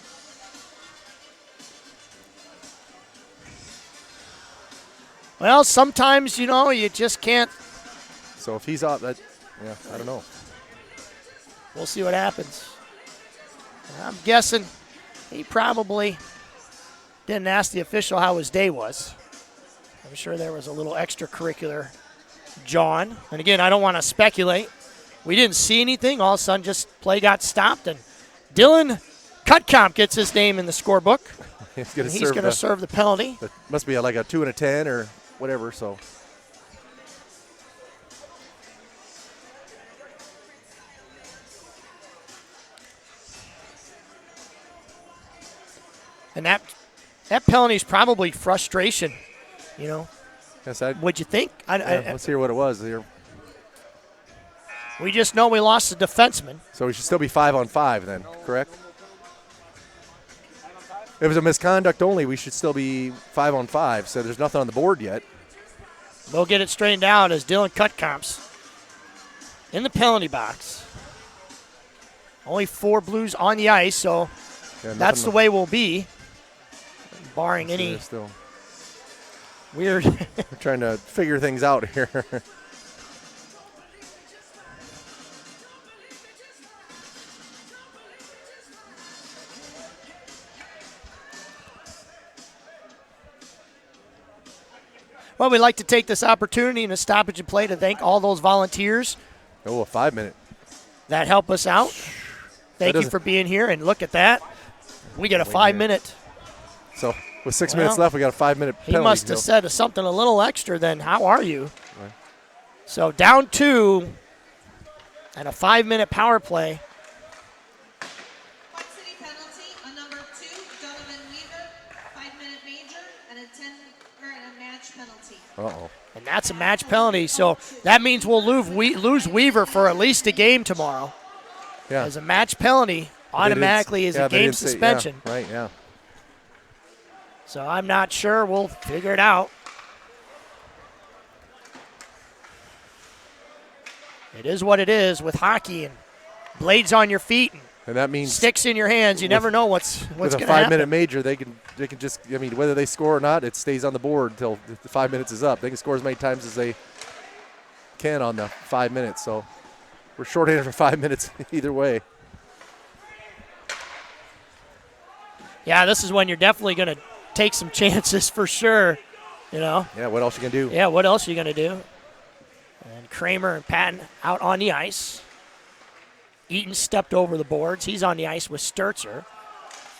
Well, sometimes you just can't. So if he's out, I don't know. we'll see what happens. I'm guessing he probably didn't ask the official how his day was. I'm sure there was a little extracurricular John. And again, I don't want to speculate. We didn't see anything. All of a sudden, just play got stopped, and Dylan Cutcomp gets his name in the scorebook. He's going to serve the penalty. It must be like a 2 and a 10 or whatever, so. And that penalty is probably frustration, you know. Yes, What'd you think? let's hear what it was here. We just know we lost a defenseman. So we should still be 5-on-5 then, correct? If it was a misconduct only, we should still be 5-on-5. So there's nothing on the board yet. They'll get it straightened out as Dylan Cutcomps in the penalty box. Only 4 Blues on the ice, so that's the way we'll be, barring any still weird. We're trying to figure things out here. Well, we'd like to take this opportunity in a stoppage and play to thank all those volunteers. Oh, a 5-minute. That help us out. Thank you for being here, and look at that. We get a 5-minute. So with 6 minutes left, we got a 5-minute penalty. He must have said something a little extra than, how are you? Right. So down 2 and a 5-minute power play. Varsity penalty on number 2, Donovan Weaver, 5-minute major, and a match penalty. Uh-oh. And that's a match penalty, so that means we'll lose Weaver for at least a game tomorrow. Yeah. As a match penalty, automatically is a game suspension. Right, yeah. So I'm not sure. We'll figure it out. It is what it is with hockey and blades on your feet and that means sticks in your hands. You never know what's going to happen. With a 5-minute major, they can just, I mean, whether they score or not, it stays on the board until the 5 minutes is up. They can score as many times as they can on the 5 minutes. So we're shorthanded for 5 minutes either way. Yeah, this is when you're definitely going to take some chances for sure, you know. Yeah, what else you can do? Yeah, what else are you going to do? And Kramer and Patton out on the ice. Eaton stepped over the boards. He's on the ice with Sturzer.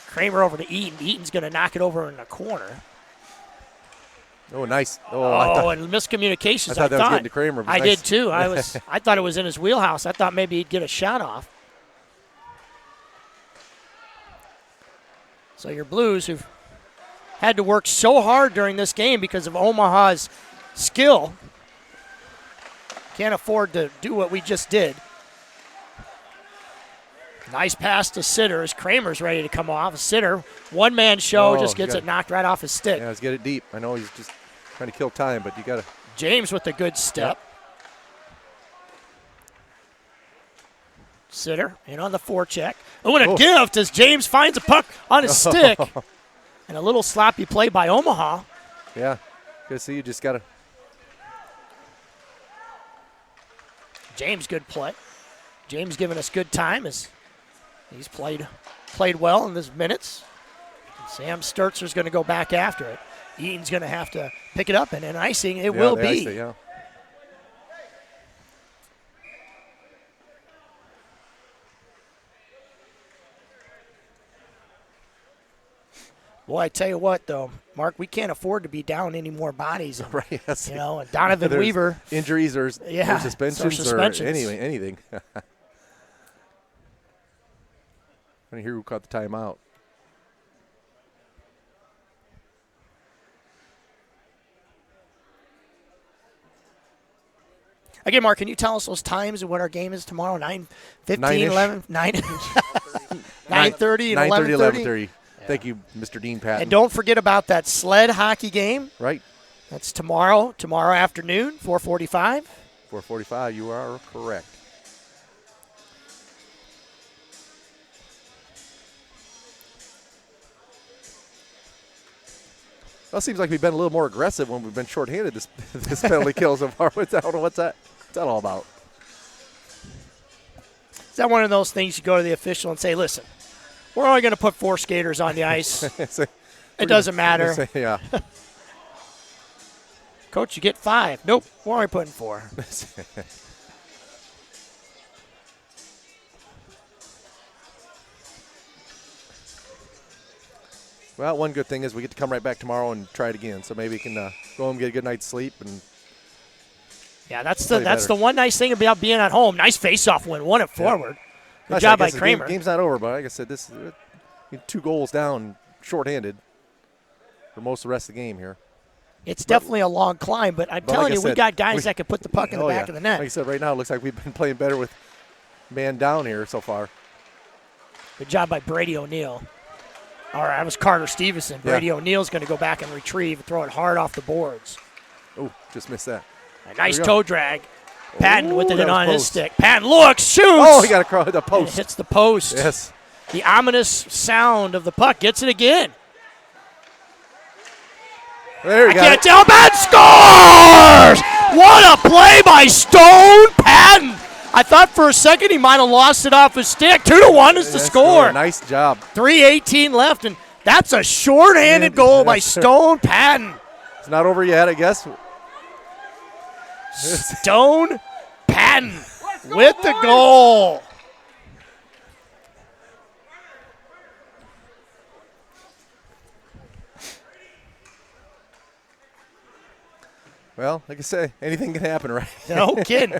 Kramer over to Eaton. Eaton's going to knock it over in the corner. Oh, nice. And miscommunications. I thought that was getting to Kramer. I did too. I thought it was in his wheelhouse. I thought maybe he'd get a shot off. So your Blues, who've had to work so hard during this game because of Omaha's skill, can't afford to do what we just did. Nice pass to Sitter as Kramer's ready to come off. Sitter, one-man show, just gets it knocked right off his stick. Yeah, let's get it deep. I know he's just trying to kill time, but you got to. James with a good step. Yep. Sitter in on the forecheck. Oh, and a gift as James finds a puck on his stick. And a little sloppy play by Omaha. Yeah, good to see you. Just got to. James, good play. James giving us good time as he's played well in his minutes. Sam Sturtzer's going to go back after it. Eaton's going to have to pick it up, and an icing it will be. Iced it, yeah. Boy, I tell you what, though, Mark, we can't afford to be down any more bodies. And, right. Yes. You know, and Donovan Weaver. Injuries or suspensions or anything. I hear who caught the timeout. Again, Mark, can you tell us those times and what our game is tomorrow? 9:15, 11, 9, 9:30 and 11:30. Thank you, Mr. Dean Patton. And don't forget about that sled hockey game. Right. That's tomorrow afternoon, 4:45. 4:45, you are correct. Well, it seems like we've been a little more aggressive when we've been shorthanded this penalty kill so far. I don't know what's that all about. Is that one of those things you go to the official and say, listen, we're only going to put 4 skaters on the ice. It doesn't matter. Yeah. Coach, you get 5. Nope, we're only putting 4. Well, one good thing is we get to come right back tomorrow and try it again. So maybe we can go home and get a good night's sleep. And yeah, that's the one nice thing about being at home. Nice face-off win. Won it forward. Good job by Kramer. Game's not over, but like I said, this 2 goals down, shorthanded for most of the rest of the game here. It's definitely a long climb, but I'm telling you, we got guys that can put the puck in the back of the net. Like I said, right now it looks like we've been playing better with man down here so far. Good job by Brady O'Neill. All right, that was Carter Stevenson. Brady O'Neill's going to go back and retrieve and throw it hard off the boards. Oh, just missed that. A nice toe drag. Patton with it on his close. stick. Patton looks, shoots. Oh, he got across the post. And it hits the post. Yes. The ominous sound of the puck gets it again. There you go. Can't tell. Patton scores! What a play by Stone Patton. I thought for a second he might have lost it off his stick. 2-1 is the score. Nice job. 3:18 left, and that's a shorthanded goal by Stone Patton. It's not over yet, I guess. Stone Patton with the goal. Well, like I say, anything can happen, right? No kidding.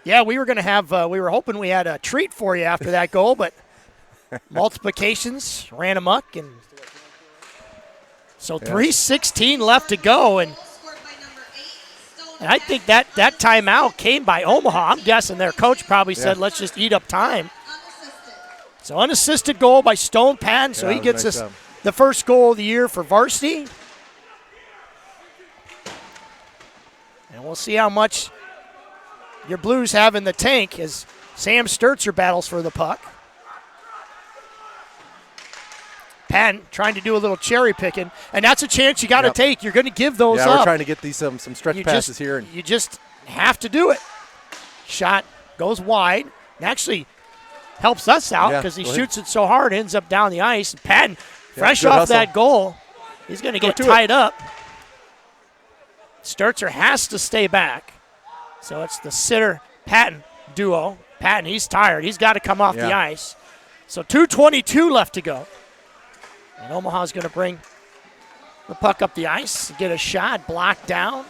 Yeah, we were going to have, we were hoping we had a treat for you after that goal, but multiplications ran amok. And so 3:16 left to go. And I think that timeout came by Omaha. I'm guessing their coach probably said, let's just eat up time. So unassisted goal by Stone Patton. So he gets us the first goal of the year for Varsity. And we'll see how much your Blues have in the tank as Sam Sturzer battles for the puck. Patton trying to do a little cherry picking, and that's a chance you got to take. You're going to give those up. Yeah, we're trying to get these some stretch passes here. You just have to do it. Shot goes wide and actually helps us out because he shoots it so hard, ends up down the ice. Patton, fresh off that goal, he's going to get tied up. Sturzer has to stay back. So it's the Sitter-Patton duo. Patton, he's tired. He's got to come off the ice. So 2:22 left to go. And Omaha's going to bring the puck up the ice, get a shot, blocked down.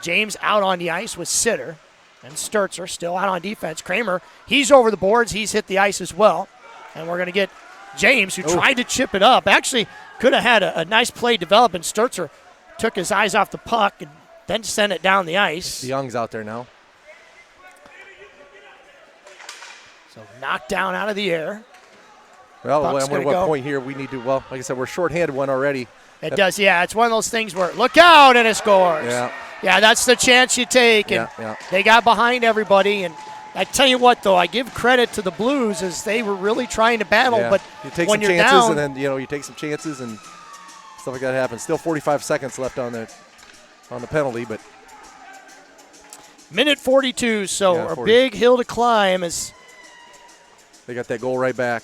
James out on the ice with Sitter. And Sturzer still out on defense. Kramer, he's over the boards. He's hit the ice as well. And we're going to get James, who tried to chip it up. Actually could have had a nice play develop, and Sturzer took his eyes off the puck and then sent it down the ice. Young's out there now. So knocked down out of the air. Well, I wonder what point here we need to, well, like I said, we're shorthanded one already. It does, yeah. It's one of those things where look out and it scores. Yeah, that's the chance you take. And they got behind everybody. And I tell you what, though, I give credit to the Blues as they were really trying to battle. But you take when some you're chances down, and then, you take some chances and stuff like that happens. Still 45 seconds left on the penalty, but. Minute 42, so a big hill to climb as they got that goal right back.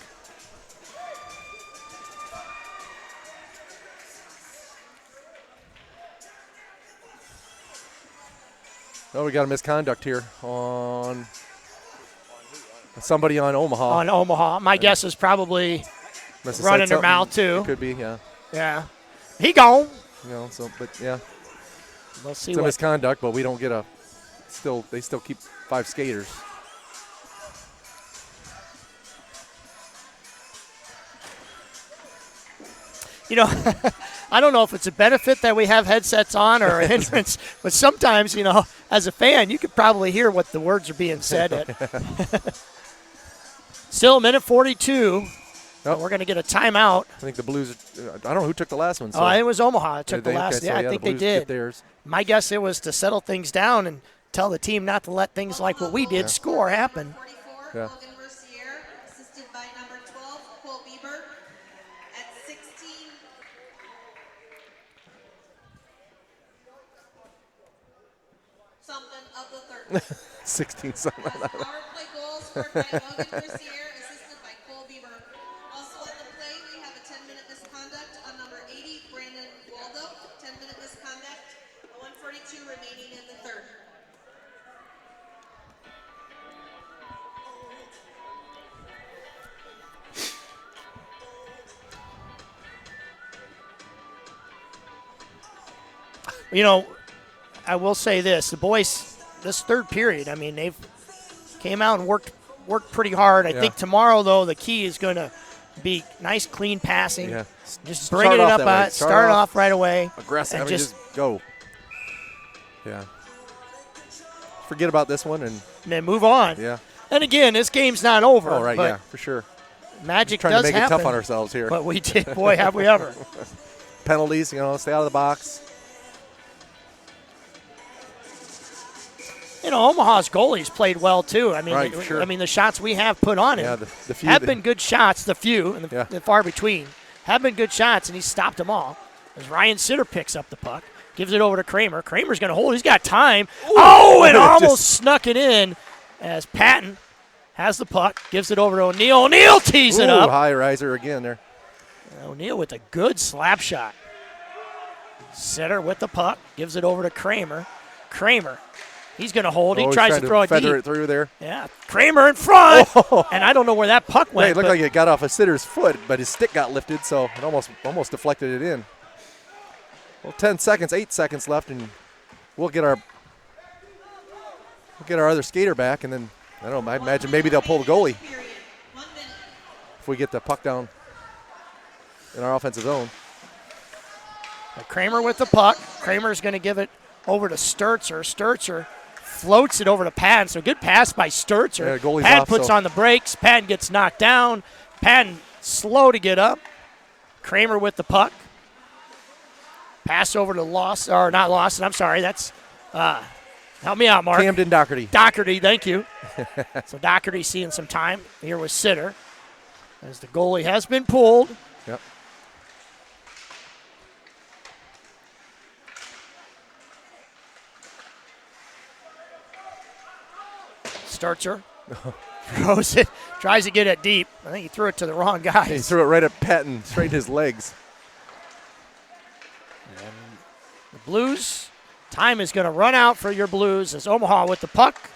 Oh, we got a misconduct here on somebody on Omaha. On Omaha. My guess is probably running their mouth, too. It could be, yeah. Yeah. He gone. But yeah. We'll see it's a misconduct, but we don't get they still keep 5 skaters. I don't know if it's a benefit that we have headsets on or a hindrance, but sometimes, as a fan, you could probably hear what the words are being said. Still, minute 42. Nope. We're going to get a timeout. I think the Blues, I don't know who took the last one. So. Oh, it was Omaha. Took the last. Okay, so I think they did. Theirs. My guess it was to settle things down and tell the team not to let things like what we did score happen. Yeah. Something of the 30. 16 something. Power play goals scored by Logan Mercier, assisted by Cole Bieber. Also on the play, we have a 10-minute misconduct on number 80, Brandon Waldo. 10-minute misconduct, 1:42 remaining in the third. You know, I will say this: the boys, this third period, I mean, they've came out and worked pretty hard. I think tomorrow, though, the key is going to be nice, clean passing. Yeah. Just bring it up, start off right away. Aggressive. And just go. Yeah. Forget about this one and then move on. Yeah. And again, this game's not over. Oh, right, but yeah, for sure. Magic trying does to make happen, it tough on ourselves here. But we did. Boy, have we ever. Penalties, you know, stay out of the box. You know, Omaha's goalies played well too. I mean, right, sure. I mean, the shots we have put on him the few have been good shots. The few and Yeah. the far between have been good shots, and he stopped them all. As Ryan Sitter picks up the puck, gives it over to Kramer. Kramer's going to hold. He's got time. Oh, and almost snuck it in as Patton has the puck, gives it over to O'Neill. O'Neill tees it up. High riser again there. O'Neill with a good slap shot. Sitter with the puck, gives it over to Kramer. Kramer. He's going to hold. He tries to throw it deep. Feather it through there. Yeah, Kramer in front. And I don't know where that puck went. Right, it looked like it got off a sitter's foot, but his stick got lifted, so it almost deflected it in. Well, 8 seconds left, and we'll get our other skater back, and then I don't know. I imagine maybe they'll pull the goalie if we get the puck down in our offensive zone. Kramer with the puck. Kramer's going to give it over to Sturzer. Sturzer floats it over to Patton. So good pass by Sturzer. Yeah, goalie's Patton off, puts on the brakes. Patton gets knocked down. Patton slow to get up. Kramer with the puck. Pass over to Lawson, or not Lawson, I'm sorry. That's, help me out, Mark. Camden Doherty. Doherty, thank you. So Doherty seeing some time here with Sitter as the goalie has been pulled. Yep. Sturzer throws it, tries to get it deep. I think he threw it to the wrong guy. He threw it right at Patton, straight in his legs. And the Blues, time is going to run out for your Blues as Omaha with the puck.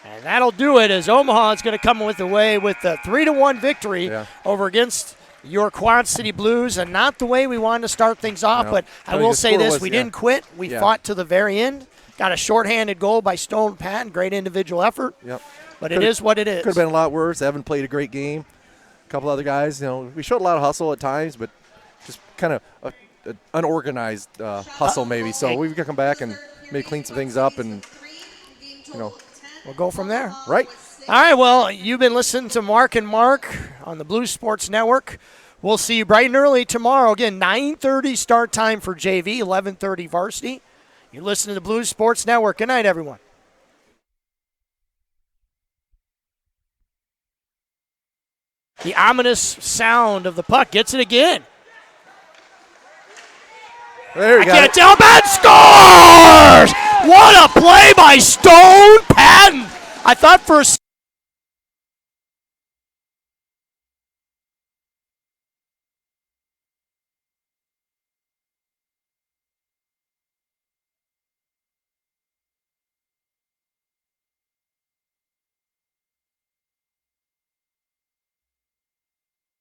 And that'll do it as Omaha is going to come with the way with the 3-1 victory over against your Quad City Blues, and not the way we wanted to start things off. But I will say this, we didn't quit. We fought to the very end. Got a shorthanded goal by Stone Patton. Great individual effort. Yep. But it is what it is. Could have been a lot worse. Evan played a great game. A couple other guys, you know, we showed a lot of hustle at times, but just kind of an unorganized hustle maybe. So we've got to come back and maybe clean some things up and, you know. We'll go from there. Right. All right, well, you've been listening to Mark and Mark on the Blues Sports Network. We'll see you bright and early tomorrow. Again, 9:30 start time for JV, 11:30 varsity. You're listening to the Blues Sports Network. Good night, everyone. The ominous sound of the puck gets it again. There you go. Can't tell. Patton scores! What a play by Stone Patton. I thought for a